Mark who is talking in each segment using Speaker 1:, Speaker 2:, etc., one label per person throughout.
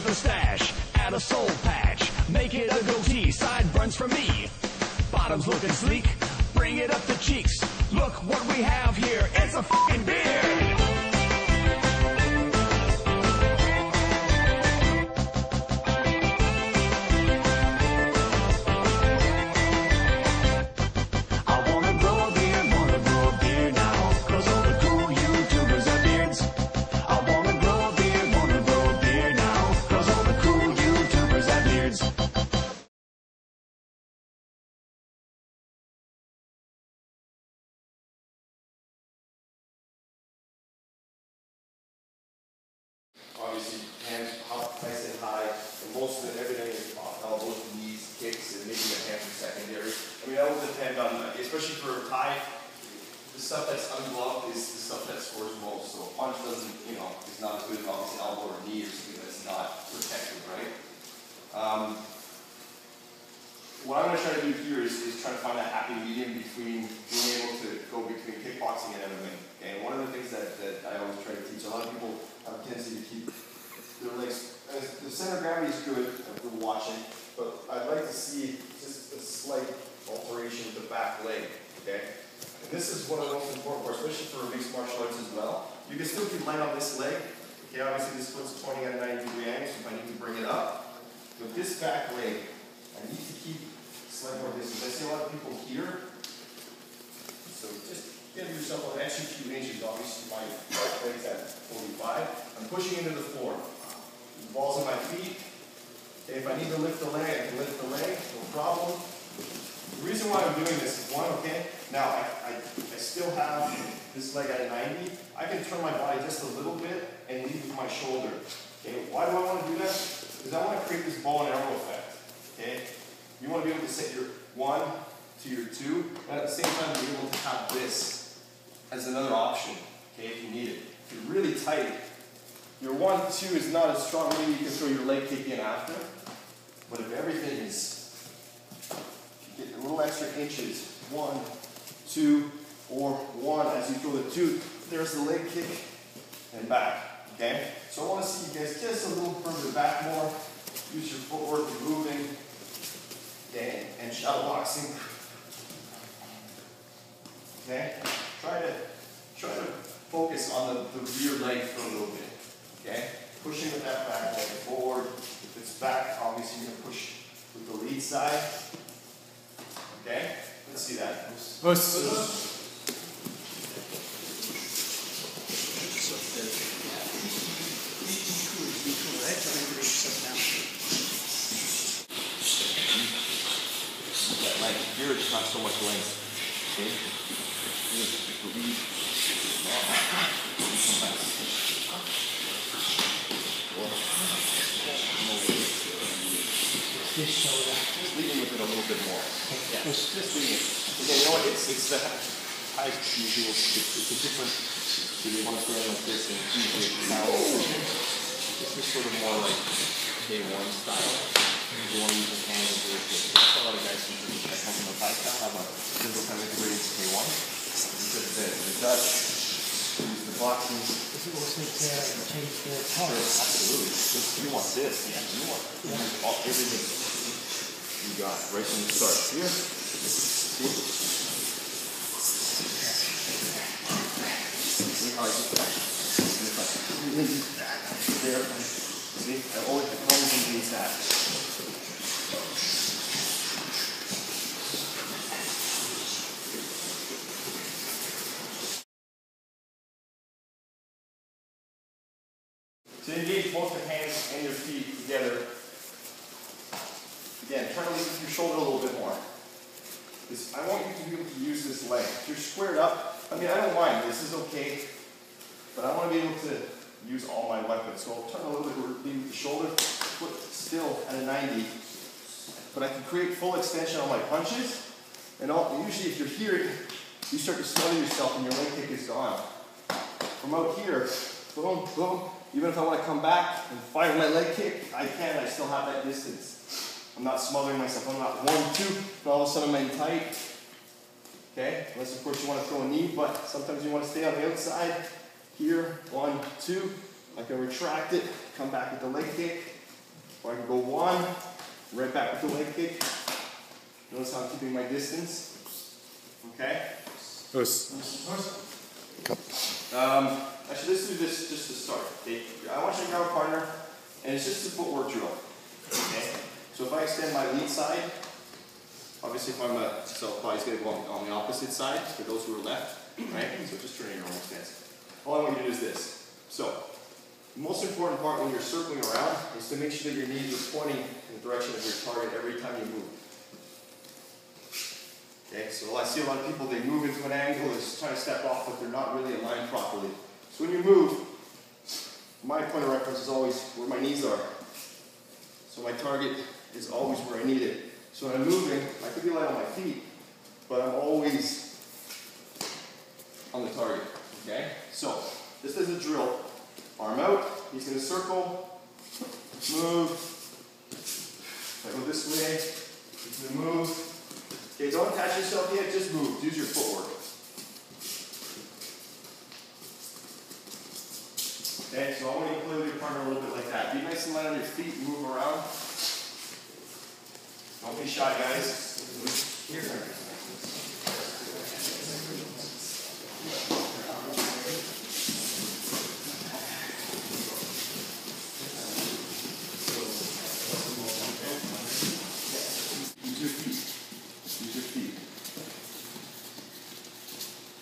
Speaker 1: with a stash, add a soul patch, make it a goatee, sideburns for me. Bottoms looking sleek, bring it up the cheeks. Look what we have here, it's a fucking beard.
Speaker 2: Obviously, hands up nice and high, and most of it, everything is elbows, knees, kicks, and maybe a hand from secondary. I mean, that will depend on, especially for a Thai, the stuff that's ungloved is the stuff that scores most. So a punch doesn't, is not as good as obviously elbow or knee or something that's not protected, right? What I'm going to try to do here is try to find that happy medium between being able to go between kickboxing and MMA. Okay? And one of the things that I always try to teach, a lot of people have a tendency to keep their legs, the center of gravity is good if we're watching, but I'd like to see just a slight alteration of the back leg, okay? And this is one of the most important parts, especially for mixed martial arts as well. You can still keep light on this leg, okay? Obviously this foot's pointing at a 90-degree angle, so if I need to bring it up, but this back leg, I need to keep slight more distance. I see a lot of people here, so just give yourself an extra few inches. Obviously my leg's at 45. I'm pushing into the floor. The ball's on my feet. Okay, if I need to lift the leg, I can lift the leg, no problem. The reason why I'm doing this is one, okay, now I still have this leg at a 90. I can turn my body just a little bit and lead with my shoulder. Okay, why do I want to do that? Because I want to create this ball and arrow effect. Okay, you want to be able to set your 1 to your 2, and at the same time be able to have this as another option, okay, if you need it. If you're really tight, your 1, 2 is not as strong, maybe you can throw your leg kick in after, but if everything is, you get a little extra inches, 1, 2, or 1 as you throw the 2, there's the leg kick and back, okay? So I want to see you guys just a little further back more, use your footwork, moving, okay, and shadow boxing. Okay, try to focus on the rear leg for a little bit. Okay, pushing with that back leg forward. If it's back, obviously you're gonna push with the lead side. Okay, let's see that. Here it's not so much length. Okay?
Speaker 3: Just shoulder.
Speaker 2: Just leading with it a little bit more. Yeah. Just leading it. Again, you know what? It's the high usual. It's a different. So you want to stand like this and usually now this is sort of more like K1 style. You want to use your hands and do a lot of guys who come from the Thai style have a single time integrated K1. Because the Dutch use the boxing.
Speaker 3: Does it also change the power?
Speaker 2: Sure, absolutely. You want this. Yeah, you want everything you got right from the start. Here. See how I do that? There. See? I always engage that. So engage both your hands and your feet together. Again, try to leave your shoulder a little bit more. I want you to be able to use this leg. If you're squared up, I mean, I don't mind. This is okay. But I want to be able to use all my weapons. So I'll turn a little bit, leave the shoulder, foot still at a 90. But I can create full extension on my punches. And usually if you're here, you start to smother yourself and your leg kick is gone. From out here, boom, boom. Even if I want to come back and fire my leg kick, I can. I still have that distance. I'm not smothering myself. I'm not 1, 2, and all of a sudden I'm in tight. Okay? Unless, of course, you want to throw a knee, but sometimes you want to stay on the outside. Here, 1, 2. I can retract it, come back with the leg kick. Or I can go one, right back with the leg kick. Notice how I'm keeping my distance. Okay? Actually, let's do this just to start. Okay? I want you to grab a partner, and it's just a footwork drill. Okay? So if I extend my lead side, obviously if I'm a southpaw, he's going to go on the opposite side for those who are left. Right? So just turn your normal stance. All I want you to do is this. So, the most important part when you're circling around is to make sure that your knees are pointing in the direction of your target every time you move. Okay, so I see a lot of people, they move into an angle, they're just trying to step off, but they're not really aligned properly. So when you move, my point of reference is always where my knees are. So my target is always where I need it. So when I'm moving, I could be light on my feet, but I'm always on the target. Okay? So, this is a drill. Arm out, he's going to circle, move. If I go this way, he's going to move. Okay, don't attach yourself yet, just move. Use your footwork. Okay, so I want you to play with your partner a little bit like that. Be nice and light on your feet, move around. Don't be shy, guys. Here.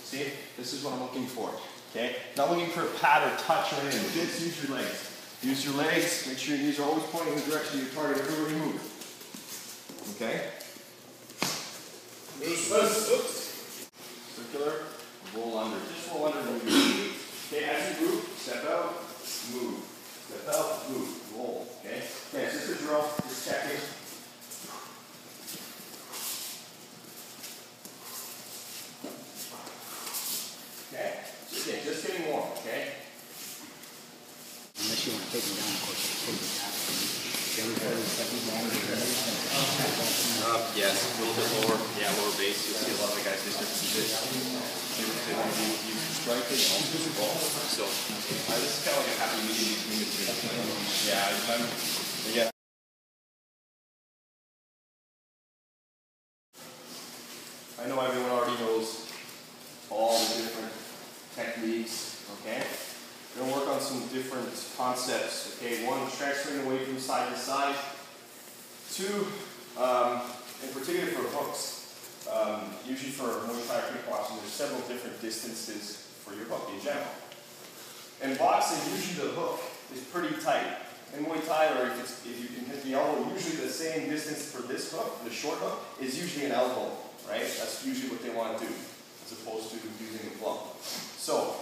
Speaker 2: See, this is what I'm looking for, okay? Not looking for a pad or touch or anything. Just use your legs. Use your legs, make sure your knees are always pointing in the direction of your target everywhere you move. Okay? Circular, roll under. Just roll under and move your feet. Okay, as you move, step out, move. Step out, move, roll. Okay? Okay, so this is a drill, just checking. Okay, just getting warm, okay?
Speaker 3: Unless you want to take them down, of course, take them down.
Speaker 2: Yes, a little bit lower. Yeah, lower base. You'll see a lot of the guys just keep it. You strike it and also the ball. So this is kind of like a happy medium between the two. Yeah, I know everyone already knows all the different techniques, okay? We're going to work on some different concepts, okay? One, transferring away from side to side. Two, in particular for hooks, usually for Muay Thai or kickboxing, there's several different distances for your hook in general. In boxing, usually the hook is pretty tight. In Muay Thai, or if you can hit the elbow, usually the same distance for this hook, the short hook, is usually an elbow, right? That's usually what they want to do, as opposed to using a club. So,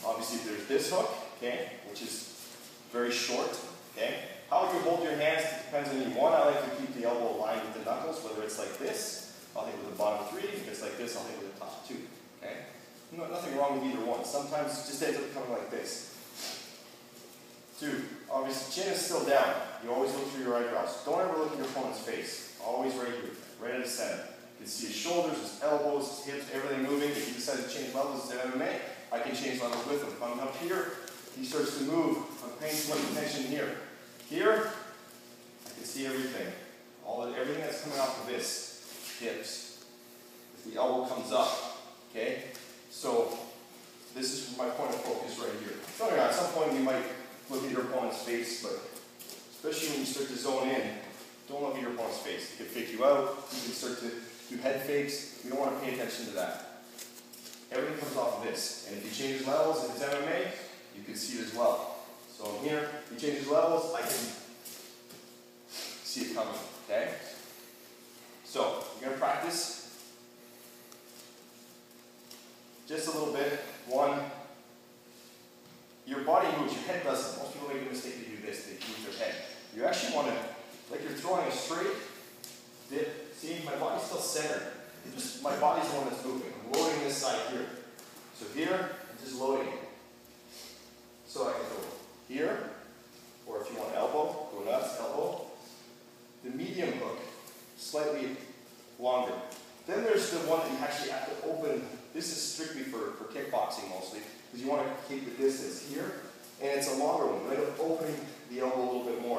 Speaker 2: obviously there's this hook, okay, which is very short, okay. How you hold your hands depends on you. One, I like to keep the elbow aligned with the knuckles, whether it's like this, I'll hit with the bottom three. If it's like this, I'll hit with the top two, okay. Nothing wrong with either one. Sometimes it just ends up coming like this. Two, obviously chin is still down. You always look through your eyebrows. Don't ever look at your opponent's face. Always right here, right at the center. You can see his shoulders, his elbows, his hips, everything moving. If he decides to change levels to MMA, I can change levels with him. If I'm up here, he starts to move. I'm paying too much attention here. Here, I can see everything. Everything that's coming off of this, hips. If the elbow comes up, okay? So, this is my point of focus right here. So, at some point you might look at your opponent's face, but especially when you start to zone in, don't look at your opponent's face. It can fake you out. You can start to do head fakes. You don't want to pay attention to that. Everything comes off of this. And if he changes levels, if it's MMA, you can see it as well. So I'm here, he changes levels, I can see it coming, okay? So, you're going to practice just a little bit. One, your body moves, your head doesn't. Most people make a mistake to do this, they move their head. You actually want to, like you're throwing a straight dip. See, my body's still centered. My body's the one that's moving. I'm loading this side here. So here, I'm just loading it. So I can go here, or if you want elbow, go nuts, elbow. The medium hook, slightly longer. Then there's the one that you actually have to open. This is strictly for kickboxing mostly, because you want to keep the distance here. And it's a longer one, right? Opening the elbow a little bit more.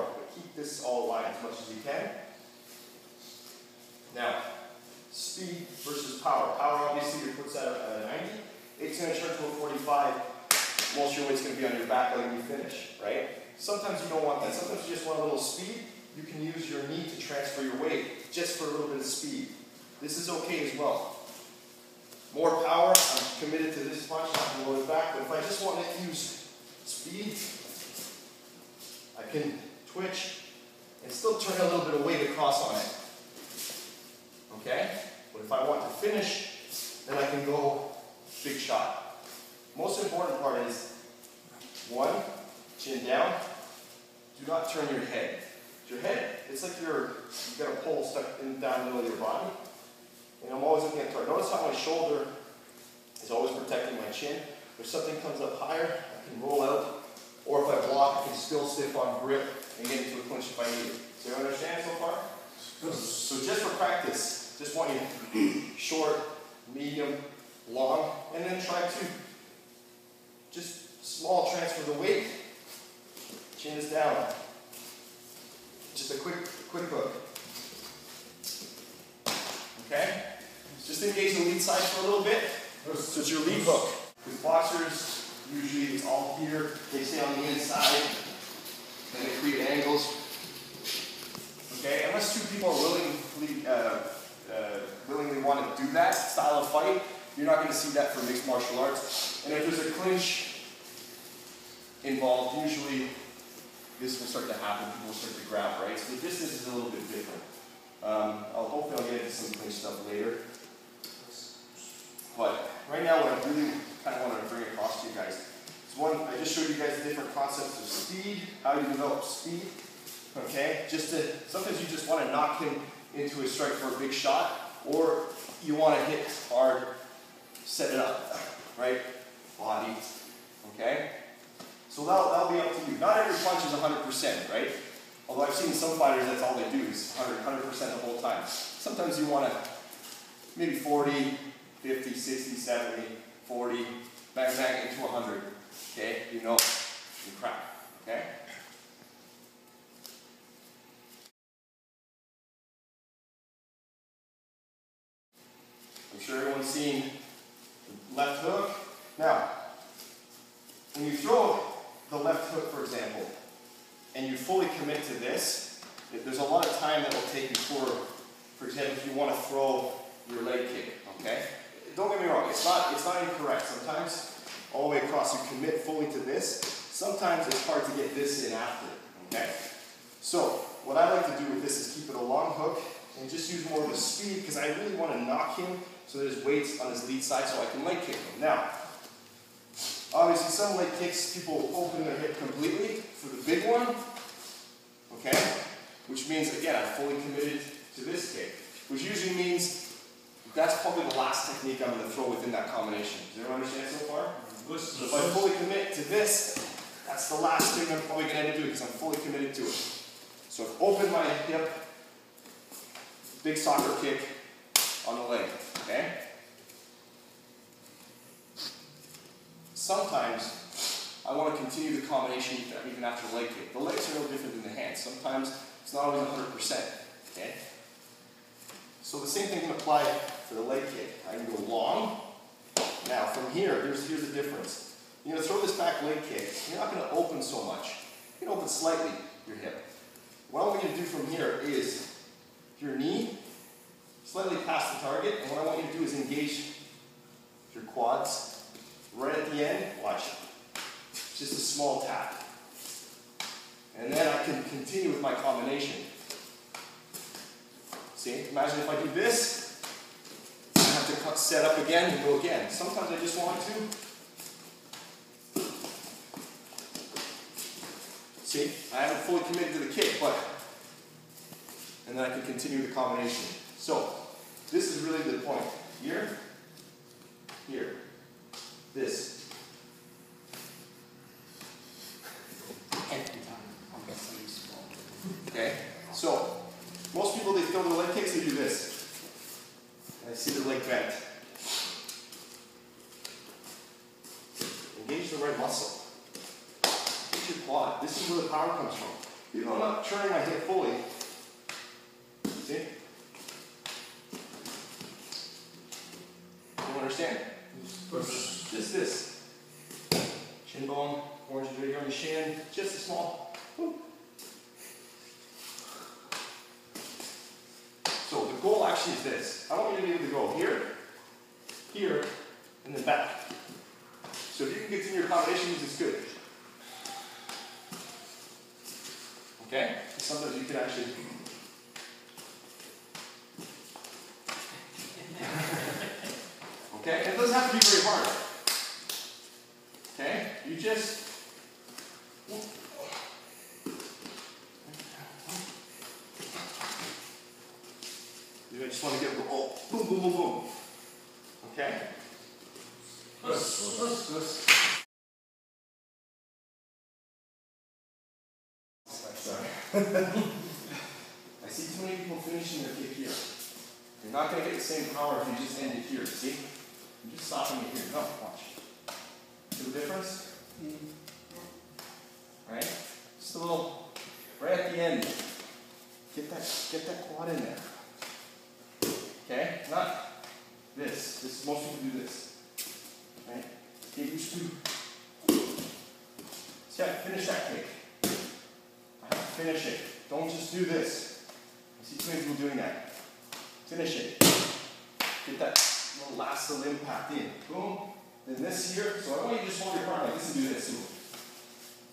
Speaker 2: power. Power, obviously, your foot's at a 90. It's going to turn to a 45. Most of your weight's going to be on your back leg when you finish, right? Sometimes you don't want that. Sometimes you just want a little speed. You can use your knee to transfer your weight just for a little bit of speed. This is okay as well. More power, I'm committed to this punch, not going to load it back, but if I just want to use speed, I can twitch and still turn a little bit of weight across on it. Okay? But if I want to finish, then I can go big shot. Most important part is, one, chin down. Do not turn your head. Your head, it's like you've got a pole stuck down the middle of your body. And I'm always looking at target. Notice how my shoulder is always protecting my chin. If something comes up higher, I can roll out. Or if I block, I can still stiff on grip and get into a clinch if I need it. So you understand so far? So just for practice, just want you short, medium, long, and then try to just small transfer the weight. Chin is down. Just a quick hook. Okay? Just engage the lead side for a little bit. So it's your lead hook. With boxers, usually it's all here. They stay on the inside. And they create angles. Okay? Unless two people are willingly want to do that style of fight, you're not going to see that for mixed martial arts. And if there's a clinch involved, usually this will start to happen. People will start to grab, right? So the distance is a little bit different. Hopefully I'll get into some clinch stuff later. But right now what I really kind of want to bring across to you guys is one, I just showed you guys the different concepts of speed, how you develop speed. Okay? Sometimes you just want to knock him into a strike for a big shot, or you want to hit hard, set it up, right? Body. Okay? So that'll be up to you. Not every punch is 100%, right? Although I've seen some fighters, that's all they do is 100% the whole time. Sometimes you want to maybe 40, 50, 60, 70, 40, bang, bang into 100. Okay? You know, you crack. Okay? I'm sure everyone's seen the left hook. Now, when you throw the left hook, for example, and you fully commit to this, there's a lot of time that will take before, for example, if you want to throw your leg kick, okay? Don't get me wrong, it's not incorrect. Sometimes, all the way across, you commit fully to this. Sometimes it's hard to get this in after, okay? So, what I like to do with this is keep it a long hook and just use more of a speed because I really want to knock him so there's weights on his lead side so I can leg kick him. Now, obviously, some leg kicks, people open their hip completely for the big one, okay? Which means, again, I'm fully committed to this kick, which usually means that's probably the last technique I'm going to throw within that combination. Does everyone understand so far? So if I fully commit to this, that's the last thing I'm probably going to end up doing because I'm fully committed to it. So I've opened my hip, big soccer kick on the leg, okay? Sometimes I want to continue the combination even after the leg kick. The legs are no different than the hands. Sometimes it's not always 100%, okay? So the same thing can apply for the leg kick. I can go long. Now from here, here's the difference. You're going to throw this back leg kick. You're not going to open so much. You can open slightly your hip. What I want you to do from here is your knee slightly past the target, and what I want you to do is engage your quads right at the end. Watch. Just a small tap. And then I can continue with my combination. See, imagine if I do this, I have to set up again and go again. Sometimes I just want to. See, I haven't fully committed to the kick, but, and then I can continue the combination. So, this is really the point. Here, here, this. Okay, so most people, they throw their leg kicks, they do this. And I see their leg bent. Engage the right muscle. Engage your quad. This is where the power comes from. Even though I'm not turning my hip fully, see? understand? This. Shin bone, orange is right here on the shin, just a small. Woo. So the goal actually is this. I want you to be able to go here, here, and then back. So if you can get to your combinations, it's good. Okay? Sometimes you can actually. Okay? And it doesn't have to be very hard. Okay? You just. You just want to get, oh, boom, boom, boom, boom. Okay? Sorry. I see too many people finishing their kick here. You're not going to get the same power if you just end it here, see? You're just stopping it here. No, watch. See the difference? Right? Just a little, right at the end. Get that quad in there. Okay? Not this. Most people do this. Right? Get used to. See, I finish that kick. I have to finish it. Don't just do this. I see too many people doing that. Finish it. Get that little last little impact in. Boom. Then this here. So I want you to just hold your partner like this and do this.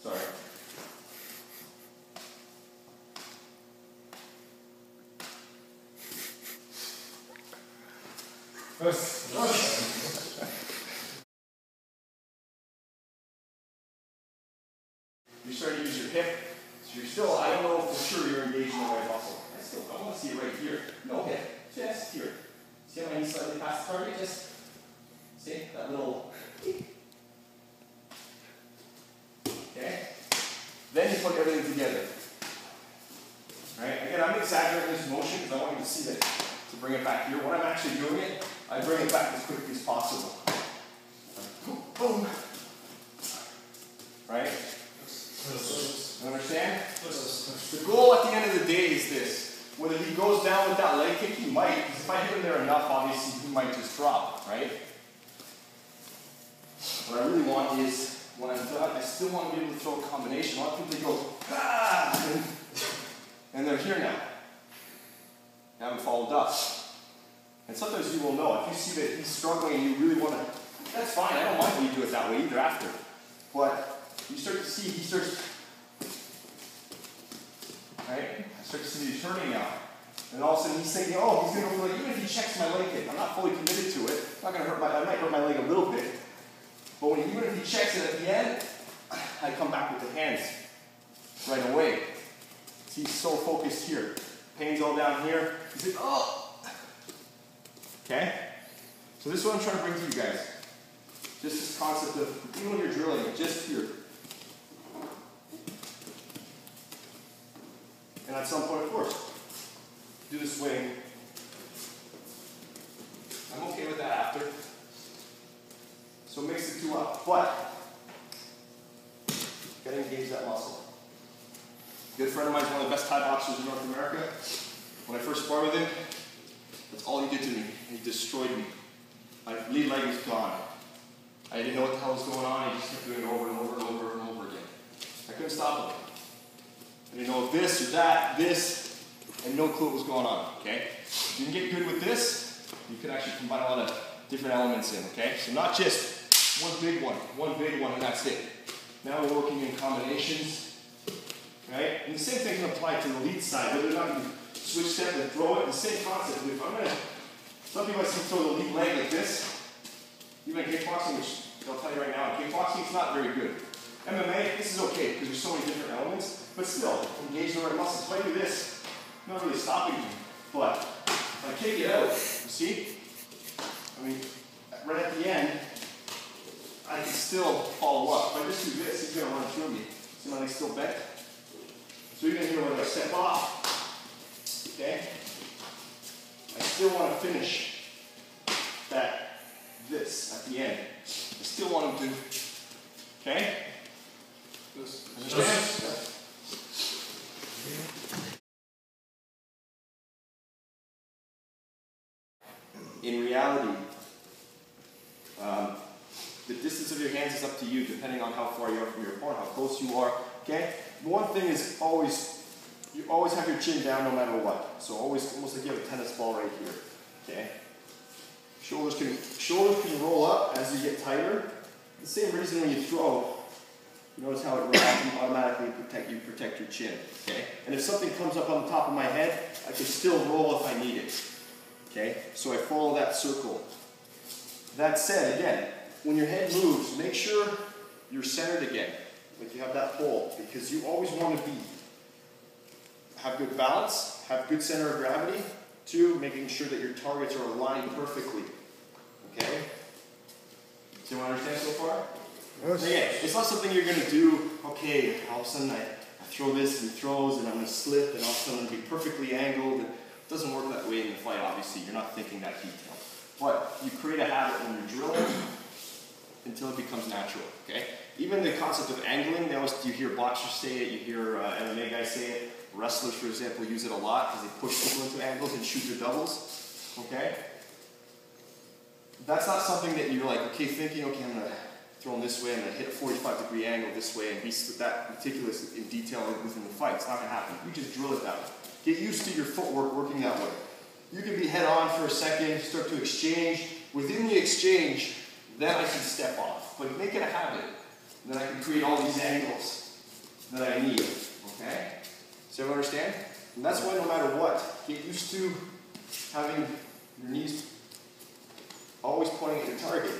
Speaker 2: Sorry. You're starting to use your hip. So you're still, I don't know for sure you're engaged in the right muscle. I want to see it right here. No hip. Just here. See how my knee slightly past the target? Just see that little. Okay? Then you put everything together. Right? Again, I'm exaggerating this motion because I want you to see that. To bring it back here. When I'm actually doing it, I bring it back as quickly as possible. Boom, boom. Right? You understand? The goal at the end of the day is this. Whether he goes down with that leg kick, he might, because if I hit him there enough, obviously he might just drop, right? What I really want is, when I'm done, I still want to be able to throw a combination. A lot of people, they go, ah! And they're here now. They haven't followed up. And sometimes you will know. If you see that he's struggling and you really want to, that's fine. I don't mind when you do it that way either after. But you start to see, he starts, right? I start to see he's turning now. And all of a sudden he's thinking, oh, he's going to go for like, even if he checks my leg kick, I'm not fully committed to it. I'm not going to hurt I might hurt my leg a little bit. But even if he checks it at the end, I come back with the hands right away. See, he's so focused here. Pain's all down here. He's like, oh! Okay? So this is what I'm trying to bring to you guys. Just this concept of, even when you're drilling, just here. And at some point, of course, do the swing. I'm okay with that after. So mix the two up. But, gotta engage that muscle. A good friend of mine is one of the best Thai boxers in North America. When I first sparred with him, that's all he did to me. He destroyed me. My lead leg was gone. I didn't know what the hell was going on. He just kept doing it over and over and over and over again. I couldn't stop him. I didn't know this or that, this, and no clue what was going on, okay? If you can get good with this, you can actually combine a lot of different elements in, okay? So not just one big one, and that's it. Now we're working in combinations, right? And the same thing can apply to the lead side, whether or not you switch step and throw it, the same concept. If I'm gonna, some people like to throw the lead leg like this, even in kickboxing, which I'll tell you right now, in kickboxing it's not very good. MMA, this is okay, because there's so many different elements, but still, engage the right muscles. If I do this, I'm not really stopping you, but if I kick it out, you see? I mean, right at the end, I can still follow up. If I just do this, he's gonna run through me. See my leg's still bent? So you're gonna hear when I step off, okay? I still want to finish this at the end. I still want him to, okay? Understand? In reality, The distance of your hands is up to you, depending on how far you are from your opponent, how close you are, okay? The one thing is you always have your chin down no matter what. So always, almost like you have a tennis ball right here, okay? Shoulders can roll up as you get tighter. The same reason when you throw, you notice how it will automatically protect your chin, okay? And if something comes up on the top of my head, I can still roll if I need it, okay? So I follow that circle. That said, again, when your head moves, make sure you're centered again, like you have that pole, because you always want to have good balance, have good center of gravity. 2, making sure that your targets are aligned perfectly, okay? Do you understand so far?
Speaker 4: Yes.
Speaker 2: Again, it's not something you're going to do, okay, all of a sudden I throw this and he throws and I'm going to slip and all of a sudden I'm going to be perfectly angled. It doesn't work that way in the fight, obviously. You're not thinking that detail. But you create a habit when you're drilling until it becomes natural, okay? Even the concept of angling, you hear boxers say it, you hear MMA guys say it. Wrestlers, for example, use it a lot because they push people into angles and shoot their doubles, okay? That's not something that you're like, okay, thinking, okay, I'm going to throw them this way, I'm going to hit a 45-degree angle this way and be that meticulous in detail within the fight. It's not going to happen. You just drill it that way. Get used to your footwork working that way. You can be head on for a second, start to exchange. Within the exchange, then I can step off. But make it a habit. And then I can create all these angles that I need, okay? So you understand? And that's why no matter what, get used to having your knees always pointing at your target.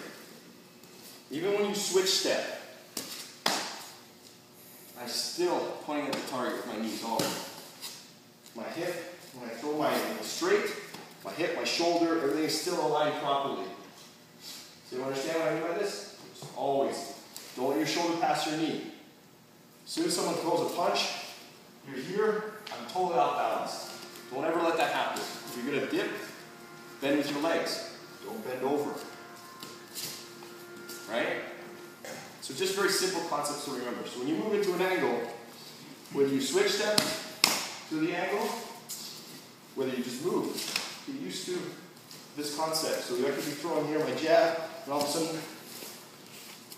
Speaker 2: Even when you switch step, I'm still pointing at the target with my knees always. My hip, when I throw my straight, my hip, my shoulder, everything is still aligned properly. So you understand what I mean by this? Just always. Don't let your shoulder pass your knee. As soon as someone throws a punch, you're here, I'm totally off balance. Don't ever let that happen. If you're going to dip, bend with your legs. Don't bend over. Right? So just very simple concepts to remember. So when you move into an angle, whether you switch step to the angle, whether you just move, get used to this concept. So I could be throwing here my jab, and all of a sudden,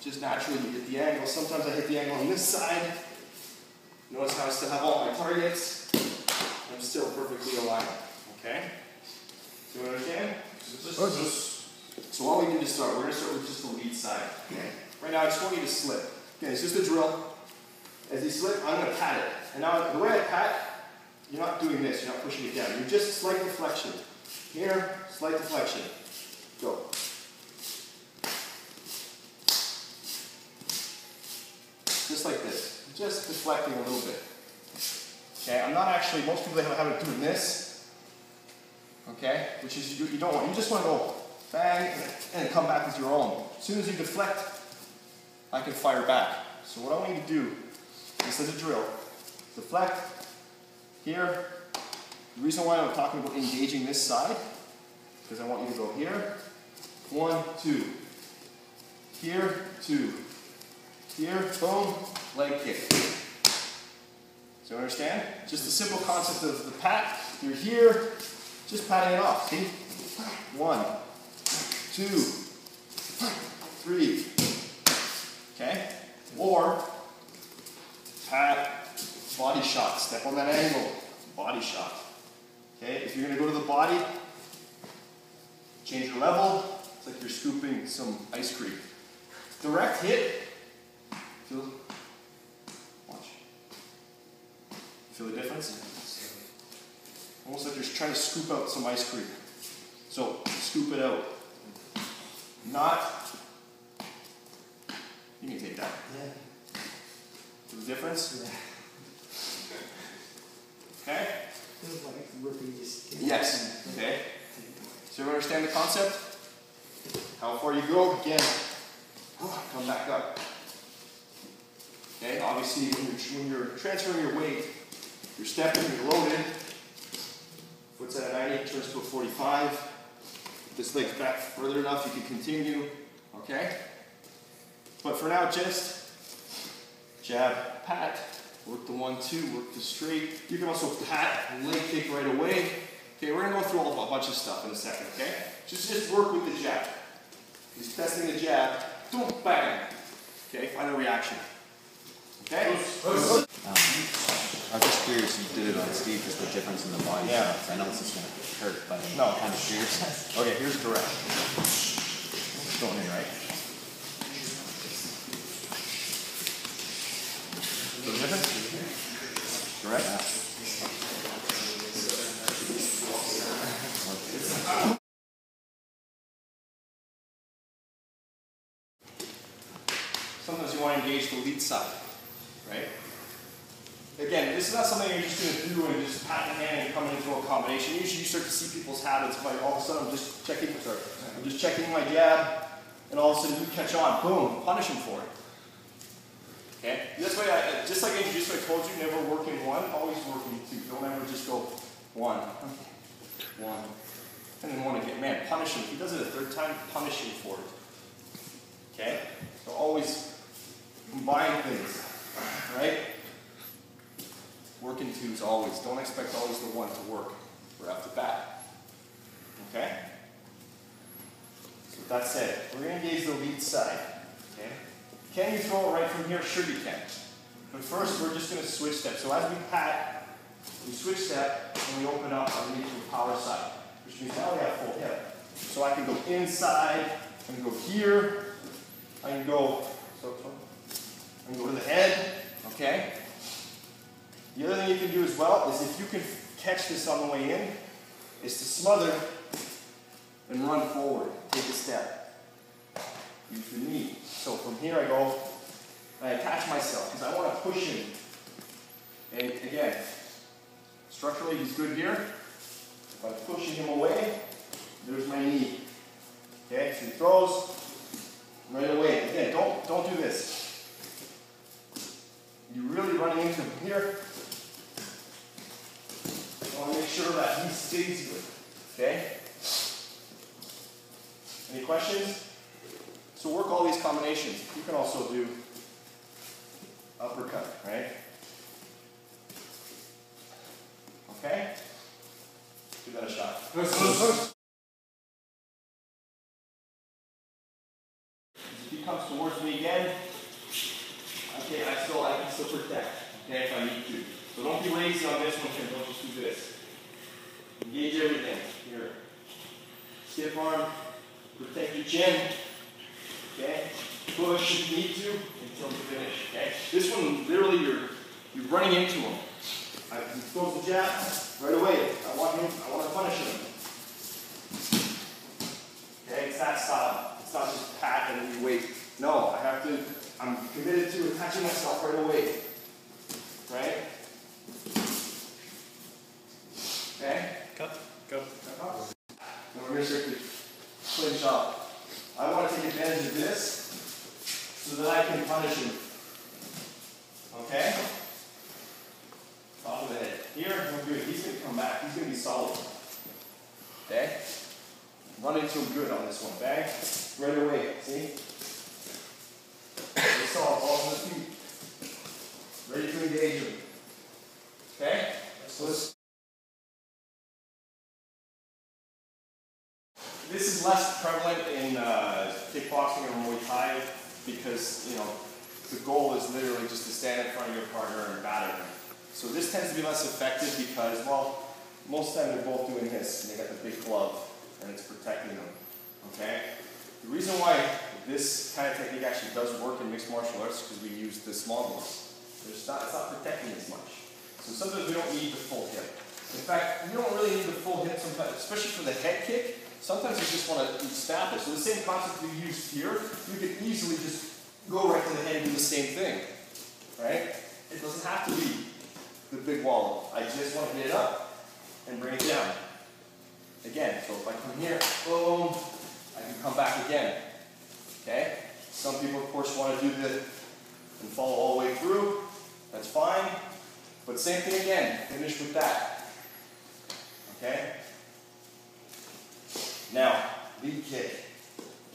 Speaker 2: just naturally you hit the angle. Sometimes I hit the angle on this side. Notice how I still have all my targets. I'm still perfectly aligned. Okay? Do you understand? So all we need to start, we're going to start with just the lead side. Okay? Right now I just want you to slip. Okay, it's just a drill. As you slip, I'm going to pat it. And now the way I pat, you're not doing this, you're not pushing it down. You're just slight deflection. Here, slight deflection. Go. Just like this. Just deflecting a little bit. Okay, I'm not actually, most people have it doing this. Okay, which is you don't want. You just want to go bang and come back with your own. As soon as you deflect, I can fire back. So what I want you to do, this is a drill. Deflect. Here. The reason why I'm talking about engaging this side, because I want you to go here. 1, 2. Here, 2. Here, boom, leg kick. So you understand? Just the simple concept of the pat. You're here, just patting it off. See? 1, 2, 3. Okay? Or pat, body shot. Step on that angle. Body shot. Okay? If you're going to go to the body, change your level. It's like you're scooping some ice cream. Direct hit. Watch. Feel the difference? Almost like you're trying to scoop out some ice cream. So, scoop it out. Not. You can take that.
Speaker 4: Yeah.
Speaker 2: Feel the difference?
Speaker 4: Yeah.
Speaker 2: Okay?
Speaker 4: Feels like ripping your skin.
Speaker 2: Yes. Okay. So you understand the concept? How far you go, again, come back up. Okay, obviously when you're transferring your weight, you're stepping, you're loaded, foot's at a 90, turns to a 45. This leg's back further enough, you can continue, okay? But for now, just jab, pat, work the 1, 2, work the straight. You can also pat, leg kick right away. Okay, we're gonna go through a bunch of stuff in a second, okay? Just work with the jab. He's testing the jab. boom, bang. Okay, find a reaction. Okay?
Speaker 3: I was just curious, you did it on Steve, just the difference in the body.
Speaker 2: Yeah.
Speaker 3: I know this is going to hurt, but
Speaker 2: No.
Speaker 3: I'm kind of curious.
Speaker 2: Okay, here's correct. Going in right. So different? Correct? Sometimes you want to engage the lead side, right? Again, this is not something you're just going to do and just pat the hand and come into a combination. Usually you start to see people's habits by all of a sudden I'm just checking my jab, and all of a sudden you catch on, boom, punish him for it. Okay? That's why just like I introduced, I told you, never work in one, always work in two. Don't ever just go one, and then one again. Man, punish him. If he does it a third time, punish him for it. Okay? So always combine things, right? Work in twos always. Don't expect always the one to work right off the bat. Okay? So with that said, we're going to engage the lead side. Okay? Can you throw it right from here? Sure you can. But first we're just going to switch steps. So as we pat, we switch step and we open up underneath the power side. Which means now we have full hip. So I can go inside, I can go here, I can go to the head, okay? The other thing you can do as well is if you can catch this on the way in, is to smother and run forward. Take a step. Use the knee. So from here I go, I attach myself because I want to push him. And again, structurally he's good here. If I'm pushing him away, there's my knee. Okay, so he throws right away. Again, don't do this. You're really running into him here. I want to make sure that he stays good. Okay? Any questions? So work all these combinations. You can also do uppercut, right? Okay? Give that a shot. If he comes towards me again, okay, I can still protect, okay, if I need to. So don't be lazy on this one, don't just do this. Engage everything. Here. Stiff arm, protect your chin. Okay? Push if you need to until you finish. Okay? This one, literally, you're running into him. He throws the jab right away. I want to punish him. Okay, it's that style. It's not just pat and then you wait. No, I'm committed to attaching myself right away. Right? Okay?
Speaker 5: Cut. Go.
Speaker 2: And we're going to start to clinch up. I want to take advantage of this so that I can punish him. Okay? Top of the head. Here, we're good. He's going to come back. He's going to be solid. Okay? Run into him good on this one. Bang. Right away. See? He's solid. Balls on his feet. Ready to engage him. Okay? So this is less prevalent in kickboxing or Muay Thai because, the goal is literally just to stand in front of your partner and batter him. So this tends to be less effective because, well, most of the time they're both doing this and they got the big glove and it's protecting them. Okay? The reason why this kind of technique actually does work in mixed martial arts is because we use the small gloves. It's not protecting as much. So sometimes we don't need the full hip. In fact, you don't really need the full hip sometimes, especially for the head kick. Sometimes you just want to snap it. So the same concept we used here, you could easily just go right to the head and do the same thing. Right? It doesn't have to be the big wallop. I just want to hit it up and bring it down. Again, so if I come here, boom, I can come back again. Okay? Some people, of course, want to do the and follow all the way through. That's fine. But same thing again. Finish with that. Okay? Now, lead kick.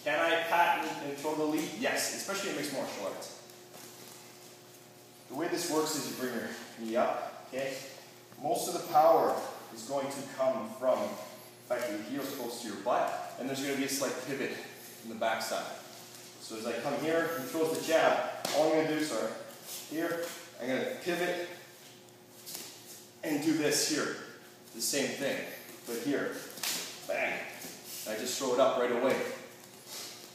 Speaker 2: Can I pat and throw the lead? Yes, especially in mixed martial arts. The way this works is you bring your knee up, okay? Most of the power is going to come from, in fact, your heel's close to your butt, and there's going to be a slight pivot in the backside. So as I come here, he throws the jab. All I'm going to do, sorry, here, I'm going to pivot and do this here. The same thing, but here, bang. I just throw it up right away.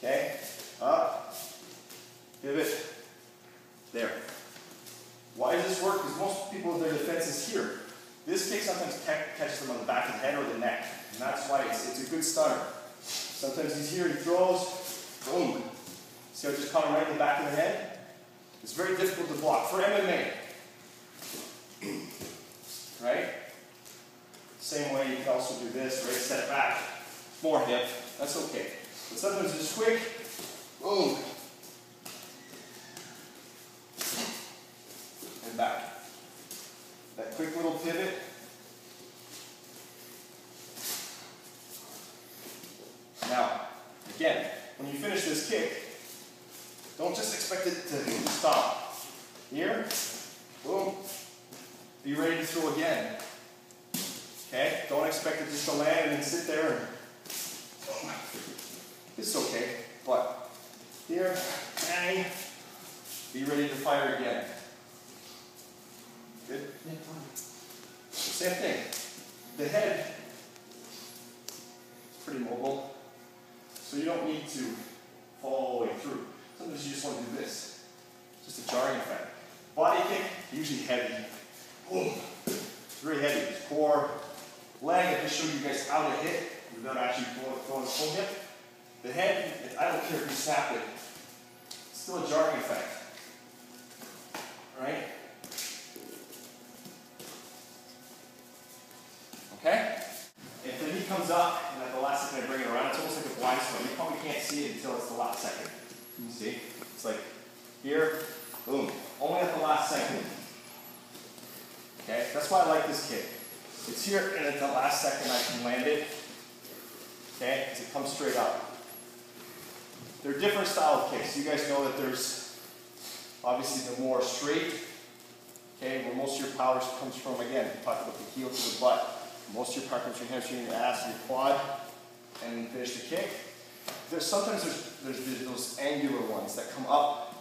Speaker 2: Okay, up, pivot, there. Why does this work? Because most people, their defense is here. This kick sometimes catches them on the back of the head or the neck, and that's why it's a good stunner. Sometimes he's here, he throws, boom. See how I just caught him right in the back of the head? It's very difficult to block for MMA. Right? Same way you can also do this, right? Step back, more hip, that's okay. But sometimes it's just quick, boom. And back. That quick little pivot. Now, again, when you finish this kick, don't just expect it to stop. Here, boom. Be ready to throw again. Okay? Don't expect it just to land and then sit there and it's okay. But here, bang. Be ready to fire again. Good?
Speaker 4: Yeah, fine.
Speaker 2: Same thing. The head is pretty mobile, so you don't need to fall all the way through. Sometimes you just want to do this. Just a jarring effect. Body kick, usually heavy. Boom. It's very heavy. It's core, leg. I just showed you guys how to hit without actually throwing the full hip. The head, I don't care if you snap it. It's still a jarring effect. Alright? Okay? If the knee comes up, and at the last second I bring it around, it's almost like a blind spot. You probably can't see it until it's the last second. You see? It's like here, boom. Only at the last second. Okay? That's why I like this kick. It's here, and at the last second I can land it. Okay? Because it comes straight up. There are different style of kicks. You guys know that there's obviously the more straight, okay, where most of your power comes from, again, we talked about the heel to the butt. Most of your power comes from your hamstring, your ass, your quad, and then finish the kick. Sometimes there's those angular ones that come up,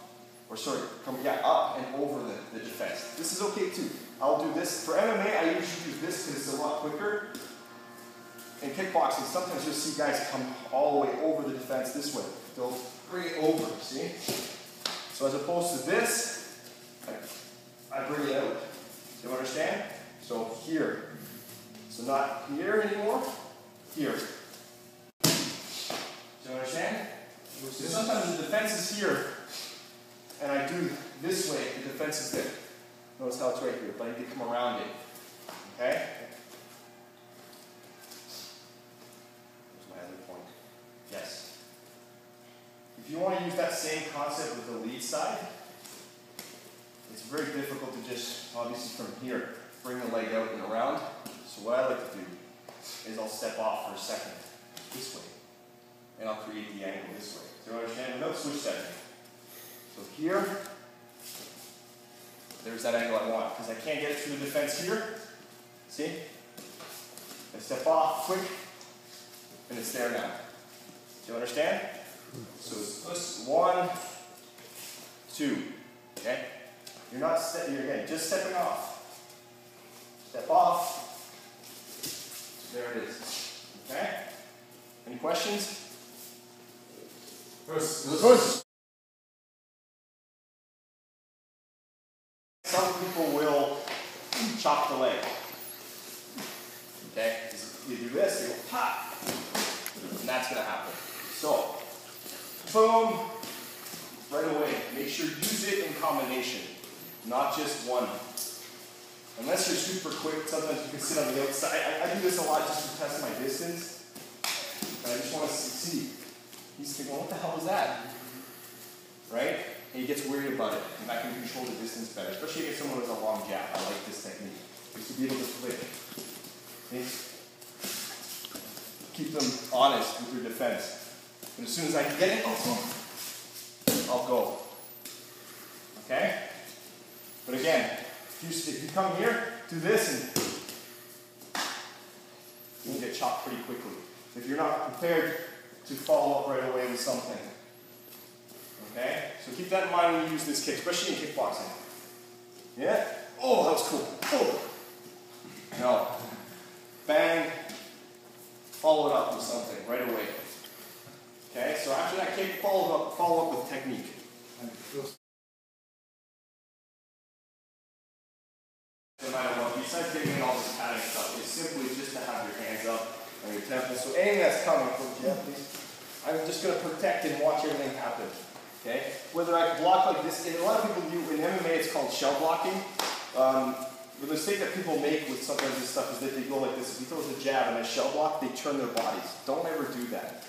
Speaker 2: or sorry, come up and over the defense. This is okay too. I'll do this. For MMA, I usually do this because it's a lot quicker. In kickboxing, sometimes you'll see guys come all the way over the defense this way. They'll bring it over, see? So as opposed to this, I bring it out. Do you understand? So here. So not here anymore, here. Do you understand? So sometimes the defense is here, and I do this way, the defense is there. Notice how it's right here, but I need to come around it. Okay? There's my other point. Yes. If you want to use that same concept with the lead side, it's very difficult to just, obviously from here, bring the leg out and around. So what I like to do is I'll step off for a second, this way, and I'll create the angle this way. Do you understand? Without switch stepping. So here, there's that angle I want, because I can't get it through the defense here. See? I step off quick, and it's there now. Do you understand? So it's 1, 2, okay? You're not again, just stepping off. Step off. There it is. Okay? Any questions? Push. Some people will chop the leg. Okay? You do this, you go pop. And that's going to happen. So, boom, right away. Make sure you use it in combination, not just one. Unless you're super quick, sometimes you can sit on the outside. I do this a lot just to test my distance. And I just want to succeed. He's thinking, what the hell was that? Right? And he gets worried about it. And I can control the distance better. Especially if someone has a long jab. I like this technique. Just to be able to flip. Okay? Keep them honest with your defense. And as soon as I can get it, I'll go. Okay? But again, if you come here, do this, and you can get chopped pretty quickly. If you're not prepared to follow up right away with something. Okay? So keep that in mind when you use this kick, especially in kickboxing. Yeah? Oh, that was cool. Oh. No. Bang. Follow it up with something right away. Okay? So after that kick, follow up with technique. No matter what, besides getting in all this padding stuff, it's simply just to have your hands up on your temple. So anything that's coming from Jeff, I'm just going to protect and watch everything happen. Okay? Whether I block like this, and a lot of people do, in MMA it's called shell blocking. The mistake that people make with sometimes this stuff is that they go like this. If you throw a jab and a shell block, they turn their bodies. Don't ever do that.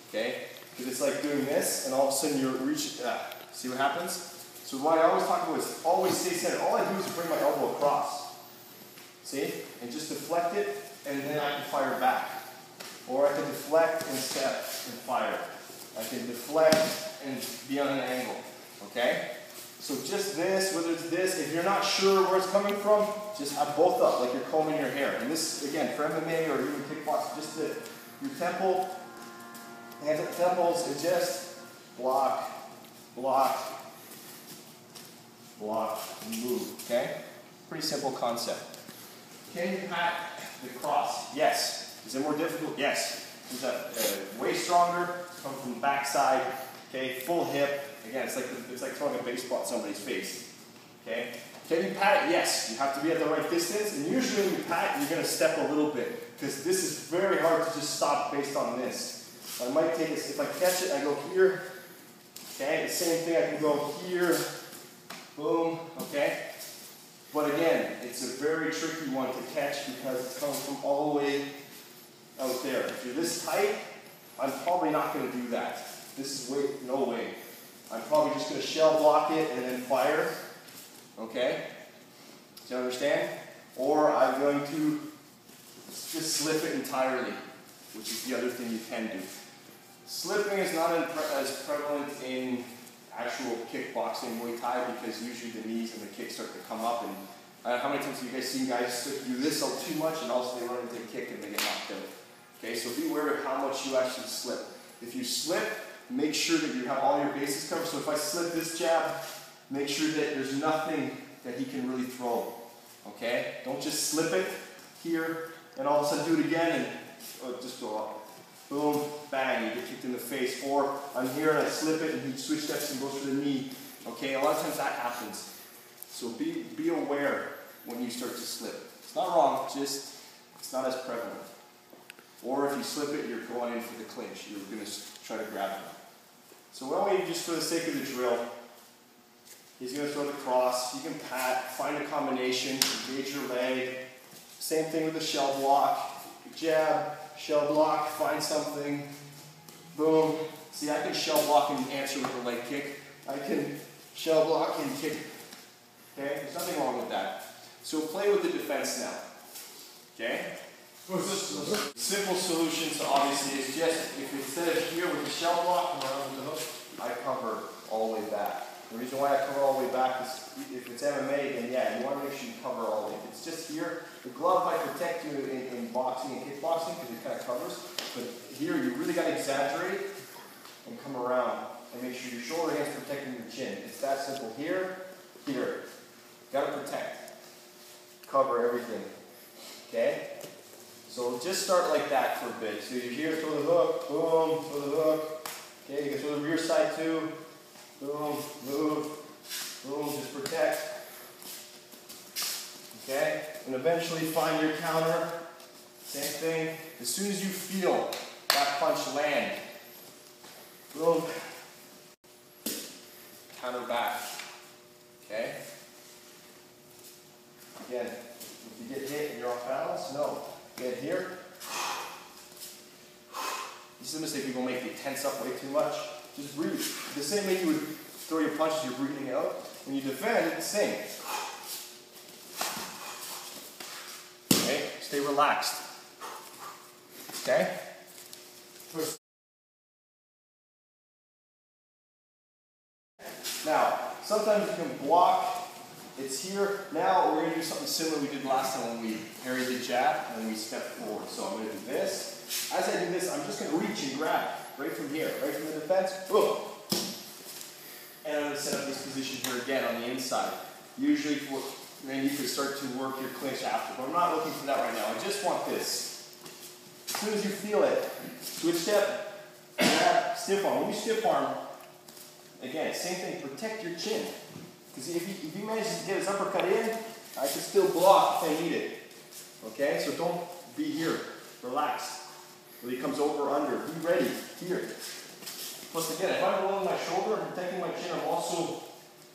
Speaker 2: Okay? Because it's like doing this, and all of a sudden you're reaching, see what happens? So what I always talk about is always stay centered. All I do is bring my elbow across. See? And just deflect it, and then I can fire back. Or I can deflect and step and fire. I can deflect and be on an angle. Okay? So just this, whether it's this, if you're not sure where it's coming from, just have both up, like you're combing your hair. And this, again, for MMA or even kickboxing, just your temple, hands at the temples, and just block, block, block, and move, okay? Pretty simple concept. Can you pat the cross? Yes. Is it more difficult? Yes. Is that way stronger? Come from the backside, okay? Full hip. Again, it's like throwing a baseball at somebody's face, okay? Can you pat it? Yes. You have to be at the right distance, and usually when you pat, you're going to step a little bit, because this is very hard to just stop based on this. I might take this, if I catch it, I go here, okay? The same thing, I can go here, boom, okay? But again, it's a very tricky one to catch because it's coming from all the way out there. If you're this tight, I'm probably not going to do that. This is no way. I'm probably just going to shell block it and then fire, okay? Do you understand? Or I'm going to just slip it entirely, which is the other thing you can do. Slipping is not as prevalent in actual kickboxing, Muay Thai, because usually the knees and the kicks start to come up. And how many times have you guys seen guys do this too much and also they run into a kick and they get knocked out? Okay, so be aware of how much you actually slip. If you slip, make sure that you have all your bases covered. So if I slip this jab, make sure that there's nothing that he can really throw. Okay? Don't just slip it here and all of a sudden do it again and just go up. Boom, bang, you get kicked in the face. Or I'm here and I slip it and he switch steps and goes for the knee. Okay, a lot of times that happens. So be aware when you start to slip. It's not wrong, just it's not as prevalent. Or if you slip it, you're going in for the clinch. You're going to try to grab him. So what I want you, just for the sake of the drill, he's going to throw the cross. You can pat, find a combination, engage your leg. Same thing with the shell block. Jab, shell block, find something. Boom. See, I can shell block and answer with a leg kick. I can shell block and kick. Okay? There's nothing wrong with that. So play with the defense now. Okay? Simple solution to obviously is just, if instead of here with the shell block and around the hook, I cover all the way back. The reason why I cover all the way back is if it's MMA, then yeah, you want to make sure you cover all the way. If it's just here, the glove might protect you in boxing and kickboxing because it kind of covers. But here, you really got to exaggerate and come around and make sure your shoulder hand's protecting your chin. It's that simple. Here, here. Got to protect. Cover everything. Okay? So just start like that for a bit. So you're here, throw the hook, boom, throw the hook. Okay, you can throw the rear side too. Boom, move, boom, just protect. Okay? And eventually find your counter. Same thing. As soon as you feel that punch land, boom, counter back. Okay? Again, if you get hit and you're off balance, no. Get here. This is a mistake people make. They tense up way too much. Just breathe. The same way you would throw your punches, you're breathing out. When you defend, it's the same. Okay? Stay relaxed. Okay? Now, sometimes you can block. It's here. Now we're going to do something similar we did last time when we parried the jab and we stepped forward. So I'm going to do this. As I do this, I'm just going to reach and grab right from here, right from the defense. Boom. And I'm going to set up this position here again on the inside. Usually, then you can start to work your clinch after, but I'm not looking for that right now. I just want this. As soon as you feel it, switch step, grab, stiff arm. When you stiff arm, again, same thing, protect your chin. Because if he manages to get his uppercut in, I can still block if I need it. Okay, so don't be here, relax. When he comes over, under, be ready, here. Plus again, if I'm rolling my shoulder and protecting my chin, I'm also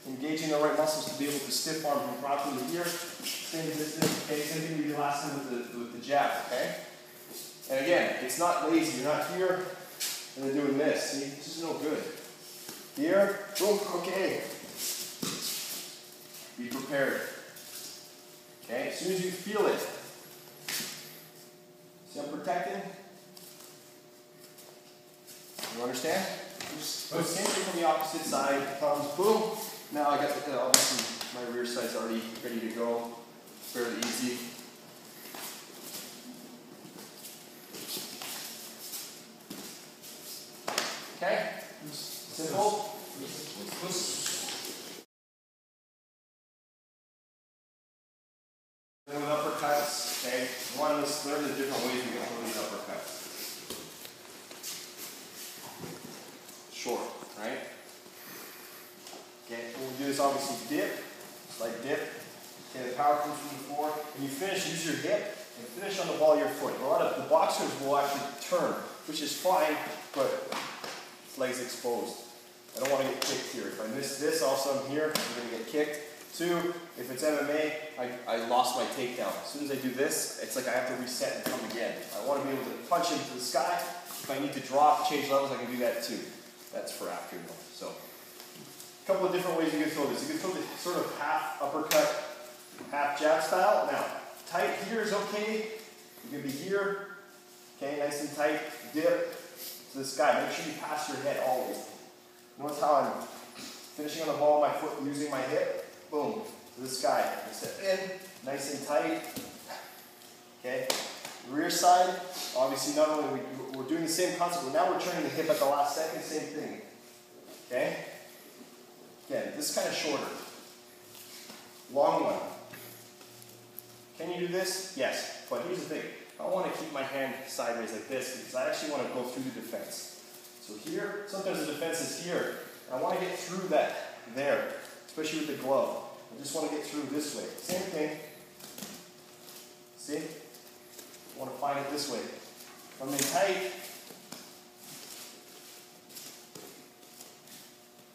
Speaker 2: engaging the right muscles to be able to stiff arm him properly here. Same distance, okay? Same thing we did last time with the jab, okay? And again, it's not lazy. You're not here and then doing this. See, this is no good. Here, boom, okay. Be prepared. Okay, as soon as you feel it, see I'm protecting? You understand? Same thing from the opposite side, thumbs, boom. Now I got, obviously, my rear side's already ready to go. Fairly easy. Okay? Simple. Then with uppercuts, okay, you want to learn the different ways we can throw these uppercuts. Short, right? Okay, when we do this, obviously dip, slight dip. Okay, the power comes from the floor, and you finish, use your hip, and finish on the ball of your foot. A lot of the boxers will actually turn, which is fine, but legs exposed. I don't want to get kicked here. If I miss this, also I'm here, I'm going to get kicked. Two, if it's MMA, I lost my takedown. As soon as I do this, it's like I have to reset and come again. I want to be able to punch into the sky. If I need to drop, change levels, I can do that too. That's for after though. So, a couple of different ways you can throw this. You can throw the sort of half uppercut, half jab style. Now, tight here is okay. You can be here, okay, nice and tight. Dip to the sky. Make sure you pass your head always. Notice how I'm finishing on the ball of my foot using my hip. Boom, to the sky. I step in, nice and tight. Okay, rear side, obviously not only we're doing the same concept, but now we're turning the hip at the last second, same thing. Okay? Again, this is kind of shorter. Long one. Can you do this? Yes, but here's the thing. I want to keep my hand sideways like this because I actually want to go through the defense. So here, sometimes the defense is here. I want to get through that there. Especially with the glove. I just want to get through this way. Same thing. See? I want to find it this way. If I'm in tight.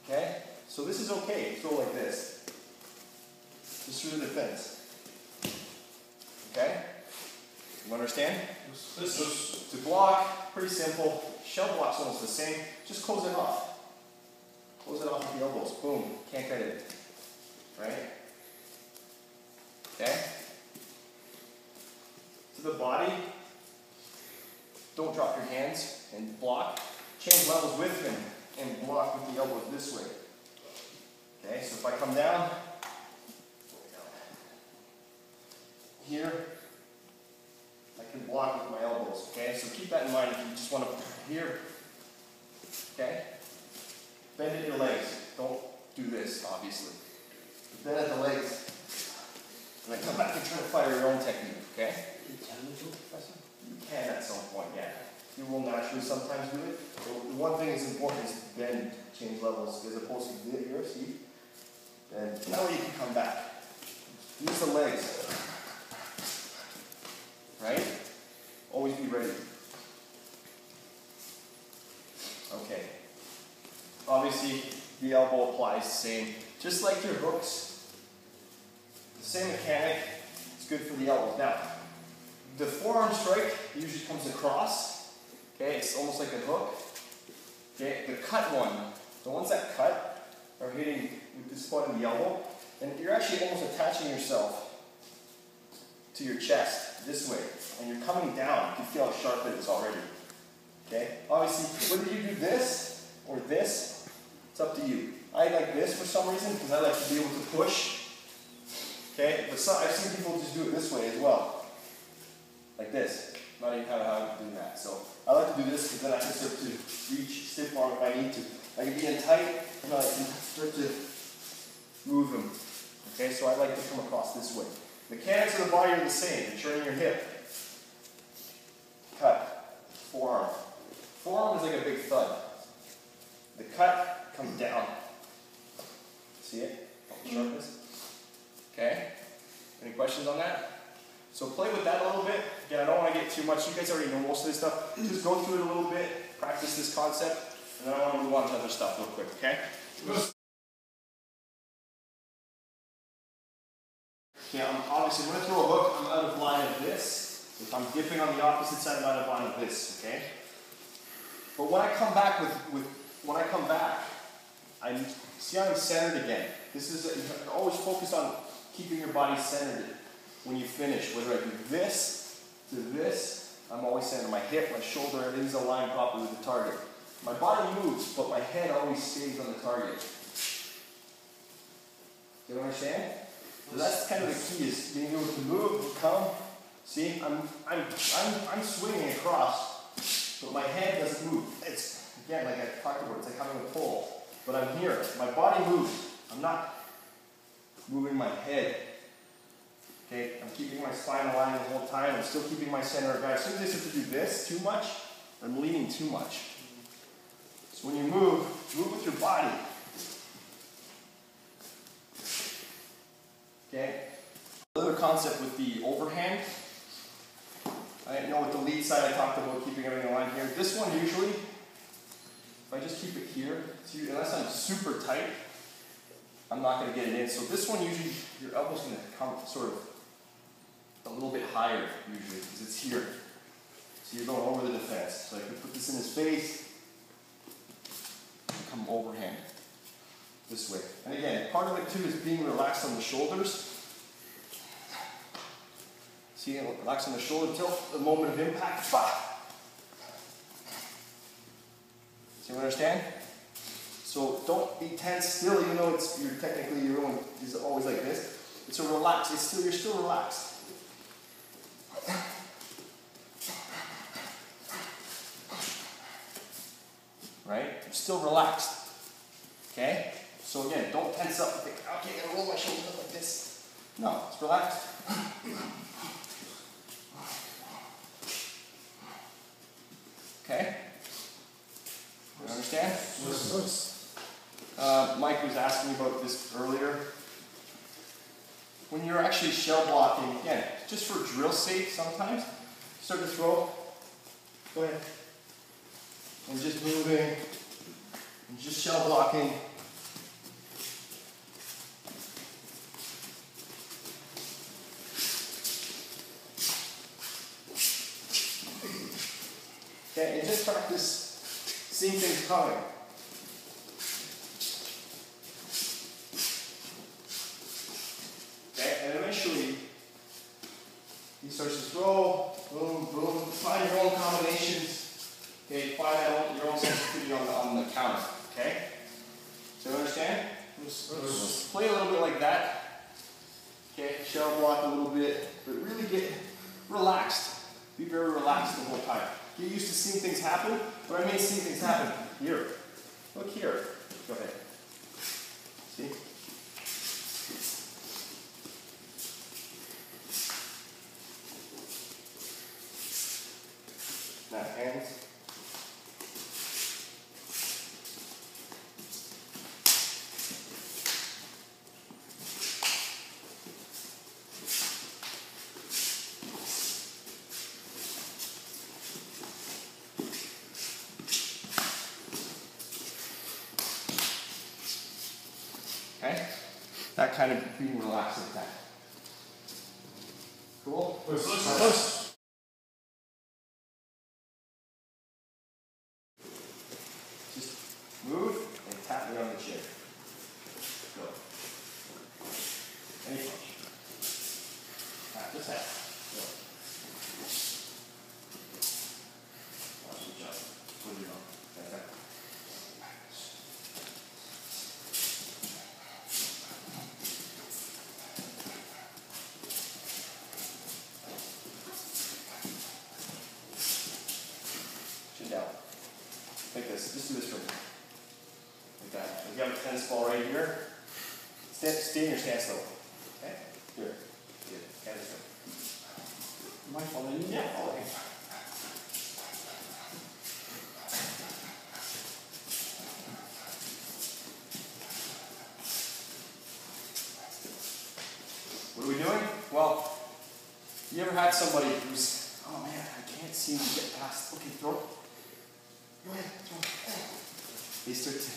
Speaker 2: Okay? So this is okay. Throw like this. Just through the defense. Okay? You understand? To block, pretty simple. Shell block's almost the same. Just close it off. Close it off with the elbows. Boom. Can't cut it. Right? Okay? To the body. Don't drop your hands and block. Change levels with him and block with the elbows this way. Okay? So if I come down, here, I can block with my elbows. Okay? So keep that in mind if you just want to here. Okay? Bend at your legs. Don't do this, obviously. Bend at the legs. And then come back and try to fire your own technique, okay? You can at some point, yeah. You will naturally sometimes do it. But the one thing that's important is bend, change levels, as opposed to here, see? And now you can come back. Use the legs. Right? Always be ready. Okay. Obviously, the elbow applies the same. Just like your hooks, the same mechanic, it's good for the elbows. Now, the forearm strike usually comes across, okay, it's almost like a hook. Okay, the cut one, the ones that cut are hitting with this spot in the elbow, and you're actually almost attaching yourself to your chest this way, and you're coming down. You can feel how sharp it is already. Okay, obviously, whether you do this or this, it's up to you. I like this for some reason because I like to be able to push. Okay, but I've seen people just do it this way as well. Like this. Not even how to do that. So I like to do this because then I can start to reach stiff arm if I need to. I can be in tight, and I can start to move them. Okay, so I like to come across this way. Mechanics of the body are the same. You're turning your hip. Cut. Forearm. Forearm is like a big thud. The cut comes down. See it? Sharpness. Okay? Any questions on that? So play with that a little bit. Again, I don't want to get too much. You guys already know most of this stuff. Just go through it a little bit, practice this concept, and then I want to move on to other stuff real quick, okay? Okay, obviously, when I throw a hook, I'm out of line of this. If I'm dipping on the opposite side, I'm out of line of this, okay? But when I come back I see I'm centered again. This is always focus on keeping your body centered when you finish. Whether I do this to this, I'm always centered. My hip, my shoulder, everything's aligned properly with the target. My body moves, but my head always stays on the target. Do you understand? So that's kind of the key, is being able to move, come. See, I'm swinging across, but my head doesn't move. It's, again, like I talked about, it's like having a pole. But I'm here. My body moves. I'm not moving my head. Okay, I'm keeping my spine aligned the whole time. I'm still keeping my center of gravity. As soon as I start to do this too much, I'm leaning too much. So when you move with your body. Okay. Another concept with the overhand. I know with the lead side I talked about keeping everything aligned here. This one usually, if I just keep it here, unless I'm super tight, I'm not going to get it in. So this one usually, your elbow's going to come sort of a little bit higher usually, because it's here. So you're going over the defense. So I can put this in his face and come overhand this way. And again, part of it too is being relaxed on the shoulders. See, relax on the shoulder until the moment of impact. Bah! So you understand? So don't be tense still, even though you're technically your own is always like this. It's a relax. You're still relaxed. Right? You're still relaxed. Okay? So again, don't tense up and think, okay, I'm gonna roll my shoulders up like this. No, it's relaxed. Okay? You understand? Mike was asking me about this earlier. When you're actually shell blocking, again, just for drill sake sometimes, start to throw. Go ahead. And just moving, and just shell blocking. Okay, and just practice seeing things coming. Okay, and eventually he starts to throw, boom, boom, find your own combinations. Okay, find out your own sensitivity on the counter. Okay? So you understand? Just play a little bit like that. Okay, shell block a little bit, but really get relaxed. Be very relaxed the whole time. Get used to seeing things happen. What I mean seeing things happen, here. Look here. Go ahead. See? Now hands. Okay? That kind of being relaxed like that. Cool? Push. Just move and tap me on the chin. Go. Any punch. Tap this out. Go. Watch the jump. Put it on. Like that. Chin down. Like this. Just do this for me. if you have a tennis ball right here, stay in your stance though. Okay? Here. Good. Hands down.
Speaker 4: Am I following you?
Speaker 2: Yeah, following. What are we doing? Well, you ever had somebody who's, oh man, I can't seem to get past, okay, throw it. Go ahead, throw it. They start to,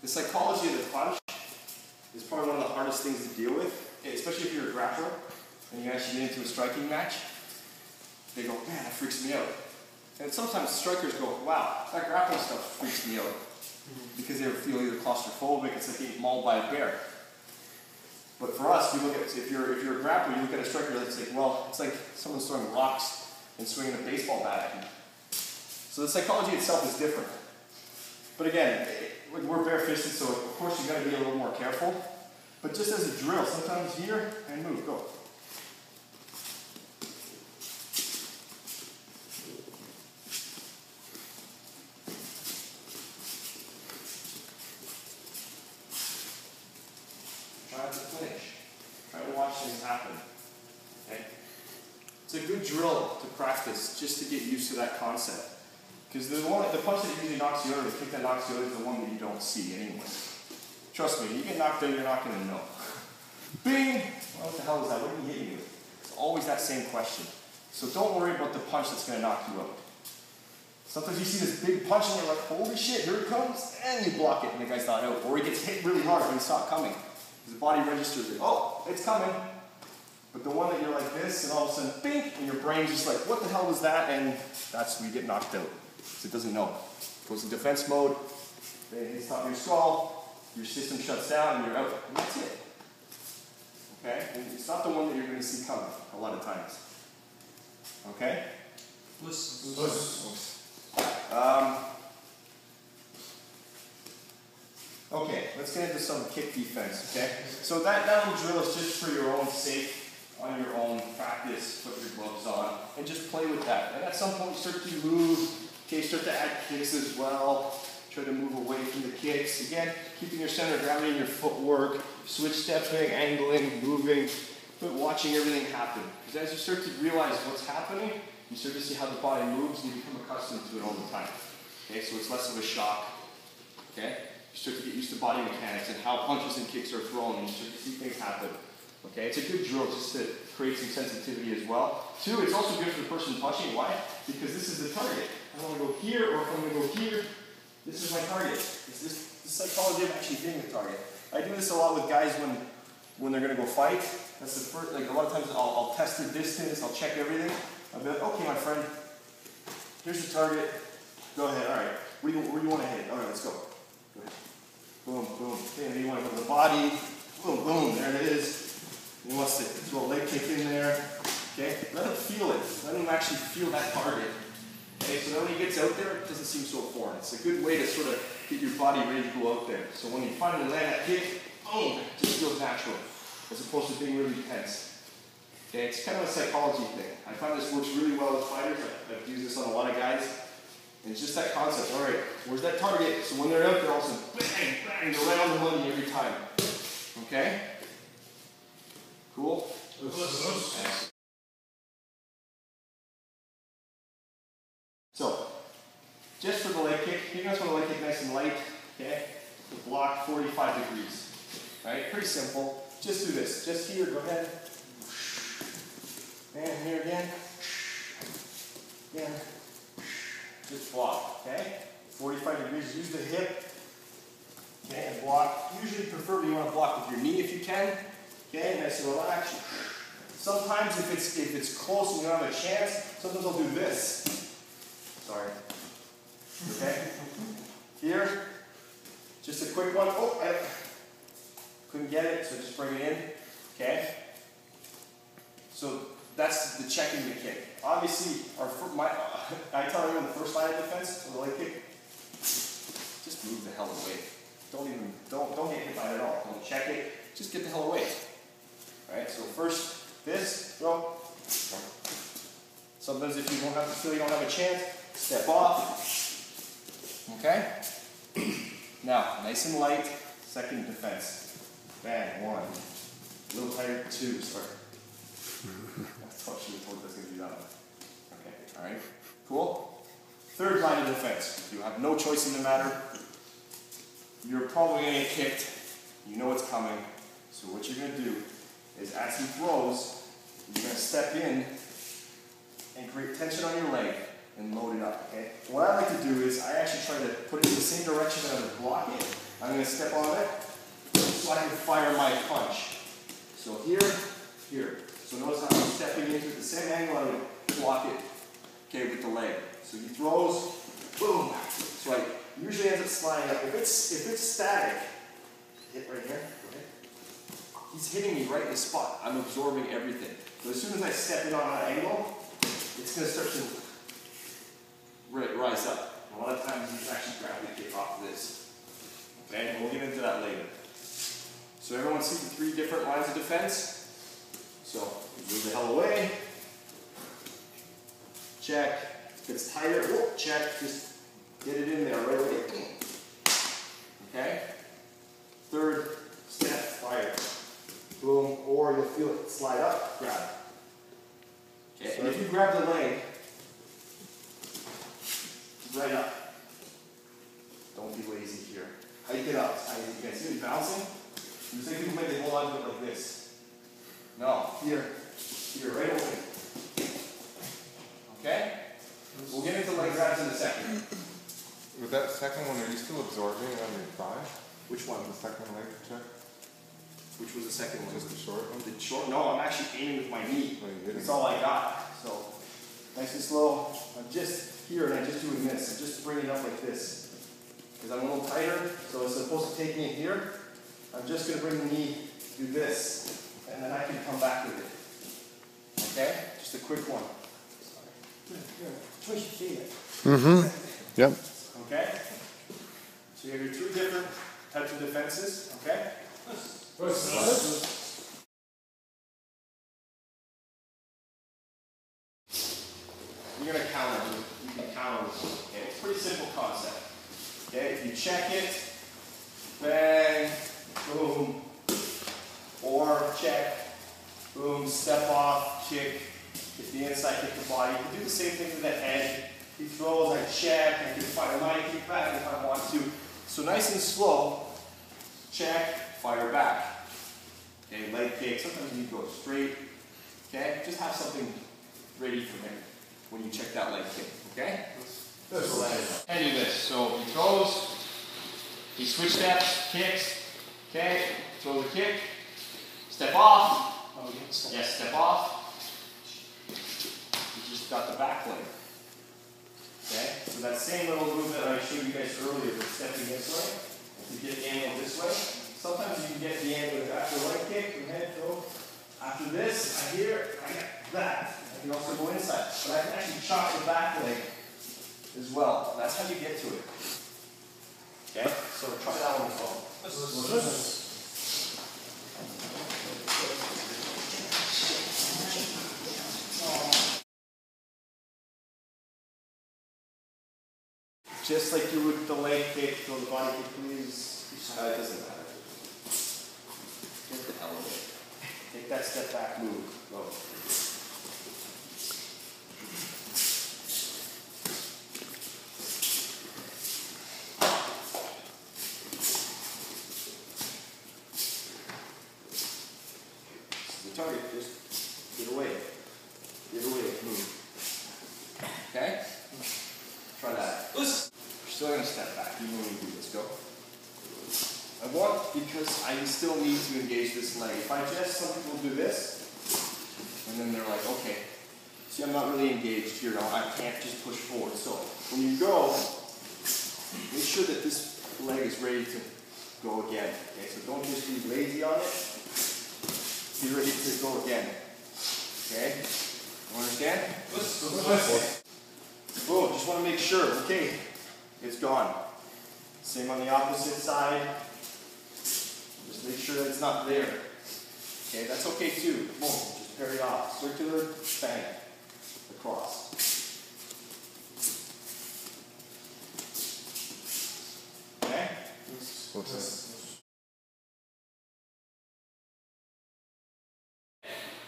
Speaker 2: the psychology of the punch is probably one of the hardest things to deal with, okay, especially if you're a grappler and you actually get into a striking match. They go, man, that freaks me out. And sometimes strikers go, wow, that grappling stuff freaks me out. Because they feel either claustrophobic, it's like getting mauled by a bear. But for us, we look at, if you're a grappler, you look at a striker that's like, well, it's like someone's throwing rocks and swinging a baseball bat at you. So the psychology itself is different. But again, we're bare-fisted, so of course you got to be a little more careful. But just as a drill, sometimes here and move, go. Try to finish. Try to watch things happen. Okay? It's a good drill to practice just to get used to that concept. Because the punch that usually knocks you out, or the kick that knocks you out, is the one that you don't see anyway. Trust me, you get knocked out, you're not going to know. Bing! Well, what the hell is that? What are you hitting you with? It's always that same question. So don't worry about the punch that's going to knock you out. Sometimes you see this big punch and you're like, holy shit, here it comes, and you block it and the guy's not out. Or he gets hit really hard and it's not coming. The body registers it. Oh, it's coming. But the one that you're like this, and all of a sudden, bing, and your brain's just like, what the hell was that? And that's when you get knocked out. Because it doesn't know. It goes in defense mode, it hits top of your skull, your system shuts down, and you're out. And that's it. Okay? And it's not the one that you're going to see coming a lot of times. Okay? Okay, let's get into some kick defense, okay? So that little drill is just for your own sake, on your own practice, put your gloves on, and just play with that. And at some point you start to move, okay, start to add kicks as well. Try to move away from the kicks. Again, keeping your center of gravity in your footwork, switch stepping, angling, moving, but watching everything happen. Because as you start to realize what's happening, you start to see how the body moves and you become accustomed to it all the time. Okay, so it's less of a shock. Okay? You start to get used to body mechanics and how punches and kicks are thrown, and you start to see things happen. Okay, it's a good drill just to create some sensitivity as well. Two, it's also good for the person punching. Why? Because this is the target. I want to go here, or if I'm going to go here, this is my target. It's this the psychology of actually hitting the target. I do this a lot with guys when they're going to go fight. That's the first, like a lot of times I'll test the distance, I'll check everything. I'll be like, okay, my friend, here's the target. Go ahead, all right. Where do you want to hit? All right, let's go. Go ahead. Boom, boom. Okay, and you want to go to the body. Boom, boom, there it is. He wants to throw a leg kick in there. Okay, let him feel it. Let him actually feel that target. Okay, so then when he gets out there, it doesn't seem so foreign. It's a good way to sort of get your body ready to go out there. So when you finally land that kick, boom, it just feels natural, as opposed to being really tense. Okay, it's kind of a psychology thing. I find this works really well with fighters. I've used this on a lot of guys. And it's just that concept. All right, where's that target? So when they're out there, all of a sudden, bang, bang, they're right on the money every time. Okay? Cool? Excellent. So, just for the leg kick, you guys want the leg kick nice and light, okay? The block 45 degrees. Right? Pretty simple. Just do this. Just here, go ahead. And here again. Again. Just block, okay? 45 degrees, use the hip. Okay, and block. Usually preferably you want to block with your knee if you can. Okay, nice and relaxed. Sometimes if it's close and you don't have a chance, sometimes I'll do this. Sorry. Okay? Here, just a quick one. Oh, I couldn't get it, so just bring it in. Okay? So that's the checking the kick. Obviously, I tell everyone the first line of defense, or the leg kick, just move the hell away. Don't get hit by it at all. Don't check it. Just get the hell away. Alright, so first, this, go. Sometimes if you feel you don't have a chance, step off. Okay? Now, nice and light, second defense. Bang, 1. A little tighter, 2, sorry. I thought she told us going to do that one. Okay, alright, cool. Third line of defense. You have no choice in the matter. You're probably going to get kicked. You know it's coming. So what you're going to do is as he throws, you're going to step in and create tension on your leg and load it up, okay? What I like to do is I actually try to put it in the same direction that I would block it. I'm going to step on it so I can fire my punch. So here, here. So notice how I'm stepping into the same angle I would block it, okay, with the leg. So he throws, boom. So I usually ends up sliding up. If it's static, hit right here, okay? He's hitting me right in the spot. I'm absorbing everything. So as soon as I step in on that angle, it's going to start to rise up. A lot of times you can actually grab the kick off of this. Okay, and we'll get into that later. So everyone see the 3 different lines of defense? So move the hell away. Check. If it's tighter, whoop, check. Just get it in there right away. Okay? Third step, fire. Boom, or you'll feel it slide up, grab it. Okay, and if you grab the leg, right up. Don't be lazy here. Hike it up. You guys see me bouncing? You say people maybe hold on to it like this. No, here, right away. Okay? We'll get into leg grabs in a second.
Speaker 5: With that second one, are you still absorbing it on your thigh?
Speaker 2: Which one?
Speaker 5: The second leg check?
Speaker 2: Which was the second one?
Speaker 5: Just the short one?
Speaker 2: The short? No, I'm actually aiming with my knee.
Speaker 5: Oh, you're
Speaker 2: That's all I got. So, nice and slow. I'm just here and I'm just doing this. I'm just bringing it up like this. Because I'm a little tighter, so it's supposed to take me in here. I'm just going to bring the knee, do this, and then I can come back with it. Okay? Just a quick one.
Speaker 4: Twist your feet.
Speaker 6: Mm-hmm. Yep.
Speaker 2: Okay? So you have your 2 different types of defenses. Okay? You're going to counter. You can counter. Okay? It's a pretty simple concept. Okay? If you check it, bang, boom, or check, boom, step off, kick, get the inside, kick the body. You can do the same thing to the head. He throws, I check, I can fire my kick back if I want to. So nice and slow, check, fire back. Okay, leg kick, sometimes you go straight. Okay, just have something ready for him when you check that leg kick, okay? And do this. So he throws, he switch steps, kicks, okay, throw the kick, step off, yes, step off, you just got the back leg, okay, so that same little movement I showed you guys earlier with stepping this way, to get the angle this way, sometimes you can get the angle after leg kick, your head throw, after this, I get that, I can also go inside, but I can actually chop the back leg as well. That's how you get to it. Okay? So try that one as well. Just like you would the leg kick, throw the body kick, please. It doesn't matter. Get the elevate. Take that step back, move. Go. Target, just get away, move. Okay? Try that. We're still going to step back, even when we do this. Go. I want, because I still need to engage this leg. If I just, some people do this, and then they're like, okay, see, I'm not really engaged here now, I can't just push forward. So, when you go, make sure that this leg is ready to go again. Okay, so don't just be lazy on it. Be ready to go again. Okay? You understand? Whoa, just want to make sure. Okay, it's gone. Same on the opposite side. Just make sure that it's not there. Okay, that's okay too. Boom, just parry off. Circular, bang. Across. Okay?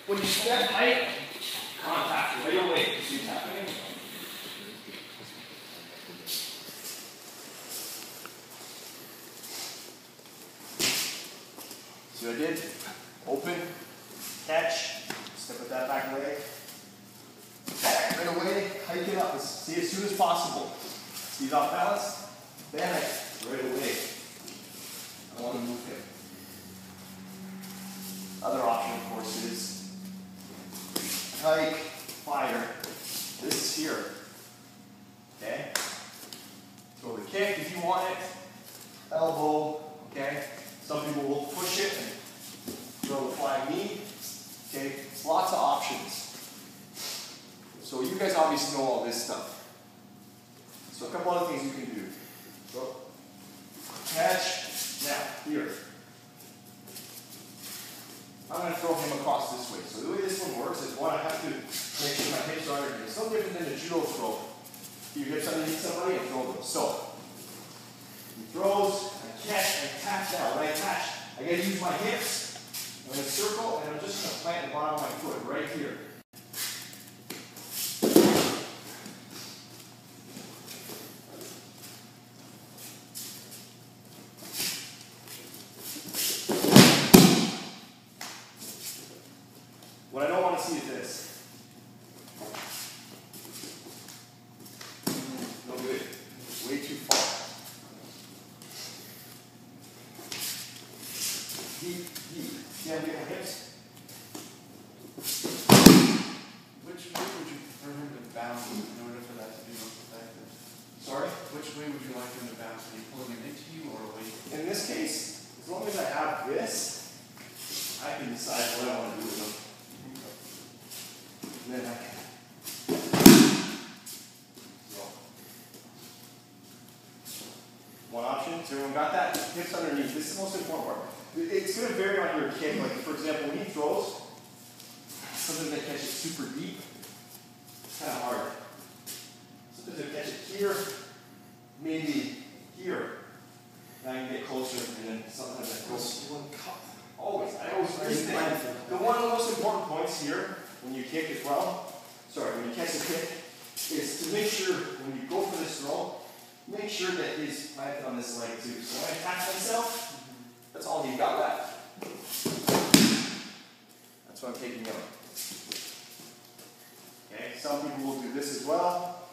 Speaker 2: When you step height, contact right away. See what's happening? See what I did? Open, catch, step with that back leg. Back right away, hike it up. See, as soon as possible. See it off balance? Back right away. I want to move him. Other option, of course, is hike, fire. This is here. Okay? Throw the kick if you want it. Elbow. Okay? Some people will push it and throw the flying knee. Okay? Lots of options. So you guys obviously know all this stuff. So a couple other things you can do. So, catch. Now, here. I'm going to throw him across this way. So the way this one works is, one, I have to make sure my hips are underneath. It's no different than a judo throw. Your hips underneath somebody and throw them. So, he throws, I catch, and catch now. When I catch, I got to use my hips. I'm going to circle, and I'm just going to plant the bottom of my foot right here. What I don't want to see is this. No good. Way too far. Deep, deep. See how I get my hips?
Speaker 4: Which way would you prefer him to bounce in order for that to be most effective?
Speaker 2: Sorry?
Speaker 4: Which way would you like him to bounce? Are you pulling him into you or away from you?
Speaker 2: In this case, as long as I have this, I can decide what I want to do with them. And then I can. So, one option. So everyone got that? Hips underneath. This is the most important part. It's going to vary on your kick. Like, for example, when he throws, sometimes they catch it super deep. It's kind of hard. Sometimes they catch it here, maybe here. And I can get closer, and then sometimes I go. Always. I always think the one of the most important points here, when you kick as well, when you catch a kick, is to make sure when you go for this throw, make sure that he's planted on this leg too. So when I catch myself, that's all you've got left. That's what I'm taking out. Okay, some people will do this as well.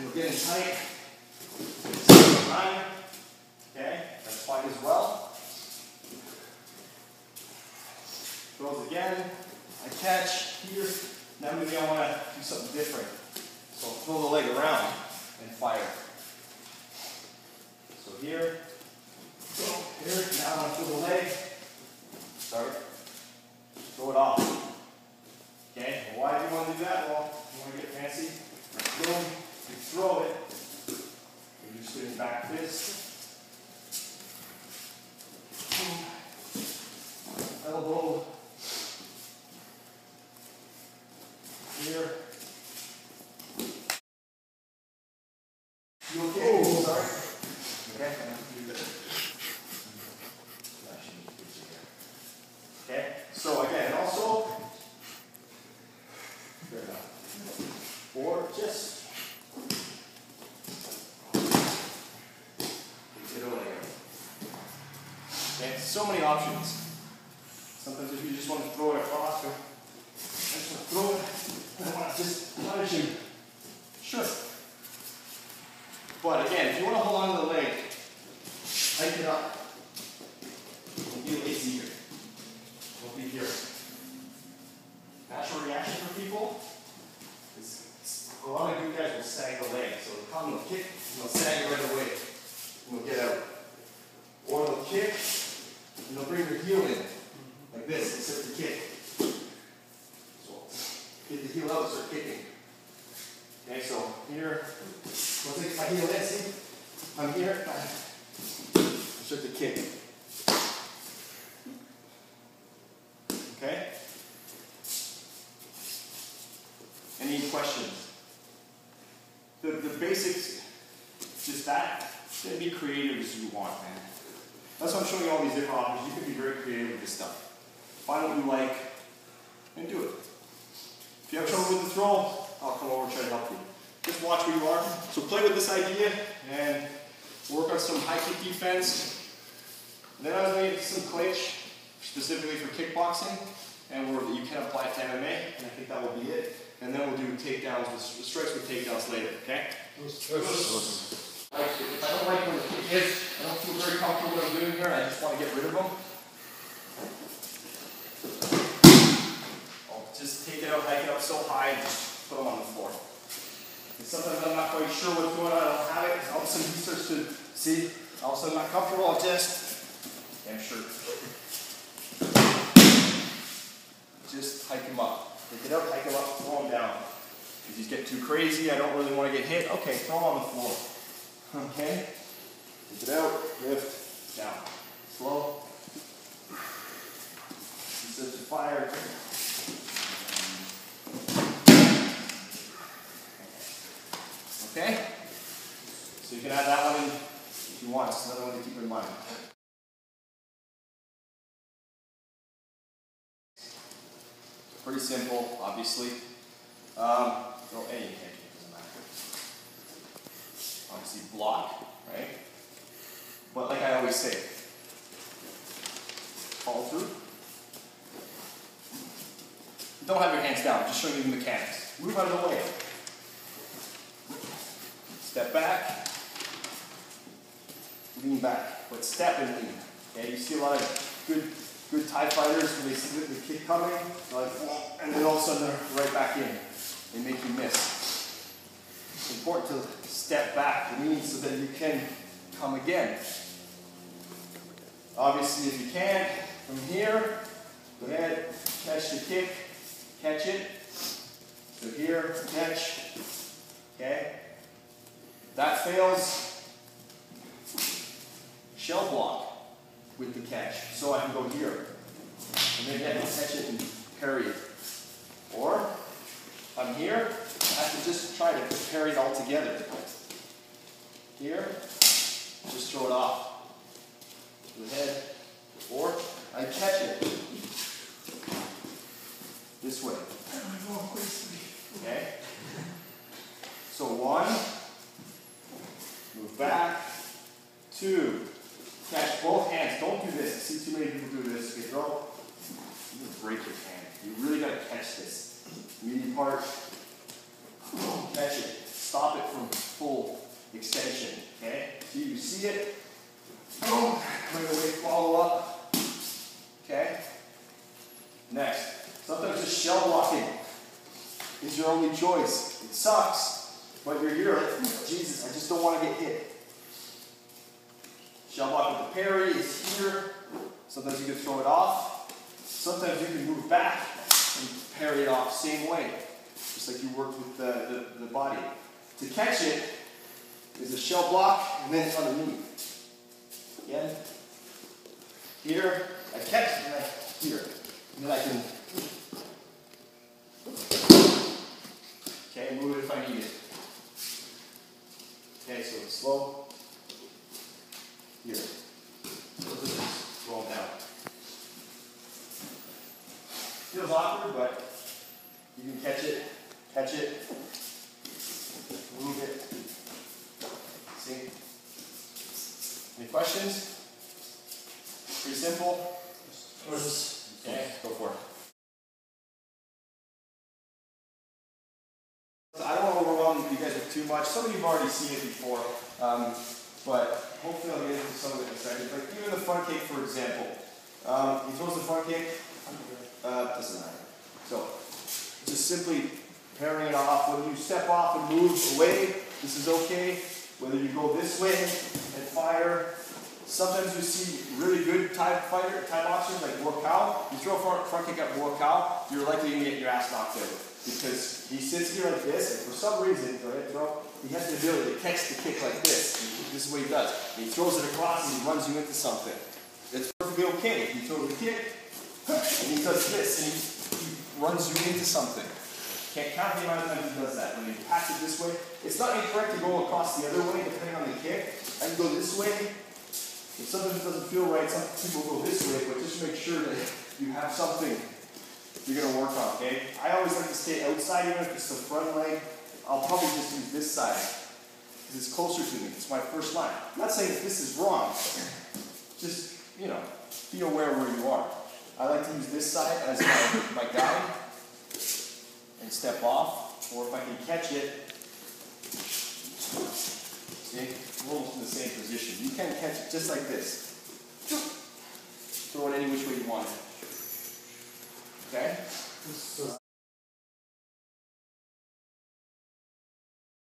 Speaker 2: You'll get in tight. Okay, that's fine as well. Throws again. I catch here. Now maybe I want to do something different. So I'll throw the leg around and fire. So here. Here. Now I want to throw the leg. Throw it off. Okay. Well, why do you want to do that? Well, you want to get fancy. Boom. You throw it. You're just getting back fist. Elbow. Here. You okay? Oh, sorry. Okay. Okay. So again, also, fair enough. Or just get over there. Okay. So many options. Sometimes if you just want to throw it across, or I just want to throw it. I want to just punish him. Sure. But again, if you want to hold on to the leg, hike it up. And be lazy here. Don't be here. Natural reaction for people is a lot of you guys will sag the leg. So they'll come, they'll kick, and they'll sag it right away. And they'll get out. Or they'll kick, and they'll bring their heel in. Like this, except the kick. Get the heel out and start kicking. Okay, so here, we'll take my heel in, see? I'm here, start to kick. Okay? Any questions? The basics, just that, then be creative as you want, man. That's why I'm showing you all these different options. You can be very creative with this stuff. Find what you like and do it. If you have trouble with the throw, I'll come over and try to help you. Just watch where you are. So play with this idea and work on some high kick defense. And then I was going to get some clinch, specifically for kickboxing, and you can apply it to MMA, and I think that will be it. And then we'll do takedowns, strikes with takedowns later, okay? If I don't like where the kick is, I don't feel very comfortable with what I'm doing here, and I just want to get rid of them. I'll just take it out, hike it up so high, and just put them on the floor. And sometimes I'm not quite sure what's going on, I don't have it. All of a sudden he starts to see, all of a sudden I'm not comfortable, I'll just, I'm sure. Just hike him up. Take it up, hike him up, throw him down. If he's getting too crazy, I don't really want to get hit, okay, throw him on the floor. Okay? Take it out, lift, down. Slow. He starts to fire. Okay? So you can add that one in if you want. It's another one to keep in mind. Pretty simple, obviously. Throw any kick, it doesn't matter. Obviously block, right? But like I always say, follow through. Don't have your hands down, just showing you the mechanics. Move out of the way. Step back, lean back, but step and lean. Okay, you see a lot of good Thai fighters when they see the kick coming, like, and then all of a sudden they're right back in. They make you miss. It's important to step back, lean, so that you can come again. Obviously, if you can, from here, go ahead, catch the kick, catch it. So here, catch, okay? If that fails, shell block with the catch. So I can go here, and then I can catch it and parry it. Or, I'm here, I have to just try to parry it all together. Here, just throw it off. Go ahead. Or, I catch it. This way. Okay? So 1, move back, 2, catch both hands. Don't do this. I see too many people do this. Okay, throw. You're going to break your hand. You really got to catch this. Medium part. Catch it. Stop it from full extension. Okay? So you see it. Boom. Bring it away. Follow up. Okay? Next. Sometimes just shell blocking is your only choice. It sucks, but you're here. Jesus, I just don't want to get hit. Shell block with the parry is here. Sometimes you can throw it off. Sometimes you can move back and parry it off same way, just like you worked with the body. To catch it is a shell block, and then it's underneath. Again, here, I catch, and I here. And then I can, okay, move it if I need it. Okay, so it's slow. Here. Roll down. Feels awkward, but you can catch it, move it. See? Any questions? Pretty simple. Okay, go for it. I don't want to overwhelm you guys with too much. Some of you have already seen it before, but hopefully I'll get into some of it in a second. Like even the front kick, for example. He throws the front kick, doesn't matter. So, just simply parrying it off. When you step off and move away, this is okay. Whether you go this way and fire. Sometimes you see really good Thai boxers like Buakaw. You throw a front kick at Buakaw, you're likely to get your ass knocked out. Because he sits here like this, and for some reason, he has the ability to catch the kick like this. This is what he does. And he throws it across and he runs you into something. It's perfectly okay. He throws the kick, and he does this, and he runs you into something. Can't count the amount of times he does that. When he pass it this way, it's not incorrect to go across the other way depending on the kick. I can go this way, And sometimes it doesn't feel right, some people go this way, but just make sure that you have something you're going to work on, okay? I always like to stay outside, even if it's the front leg. I'll probably just use this side, because it's closer to me. It's my first line. I'm not saying that this is wrong. Just, you know, be aware where you are. I like to use this side as my guide and step off, or if I can catch it, see, we're almost in the same position. You can catch it just like this. Throw it any which way you want it. Okay?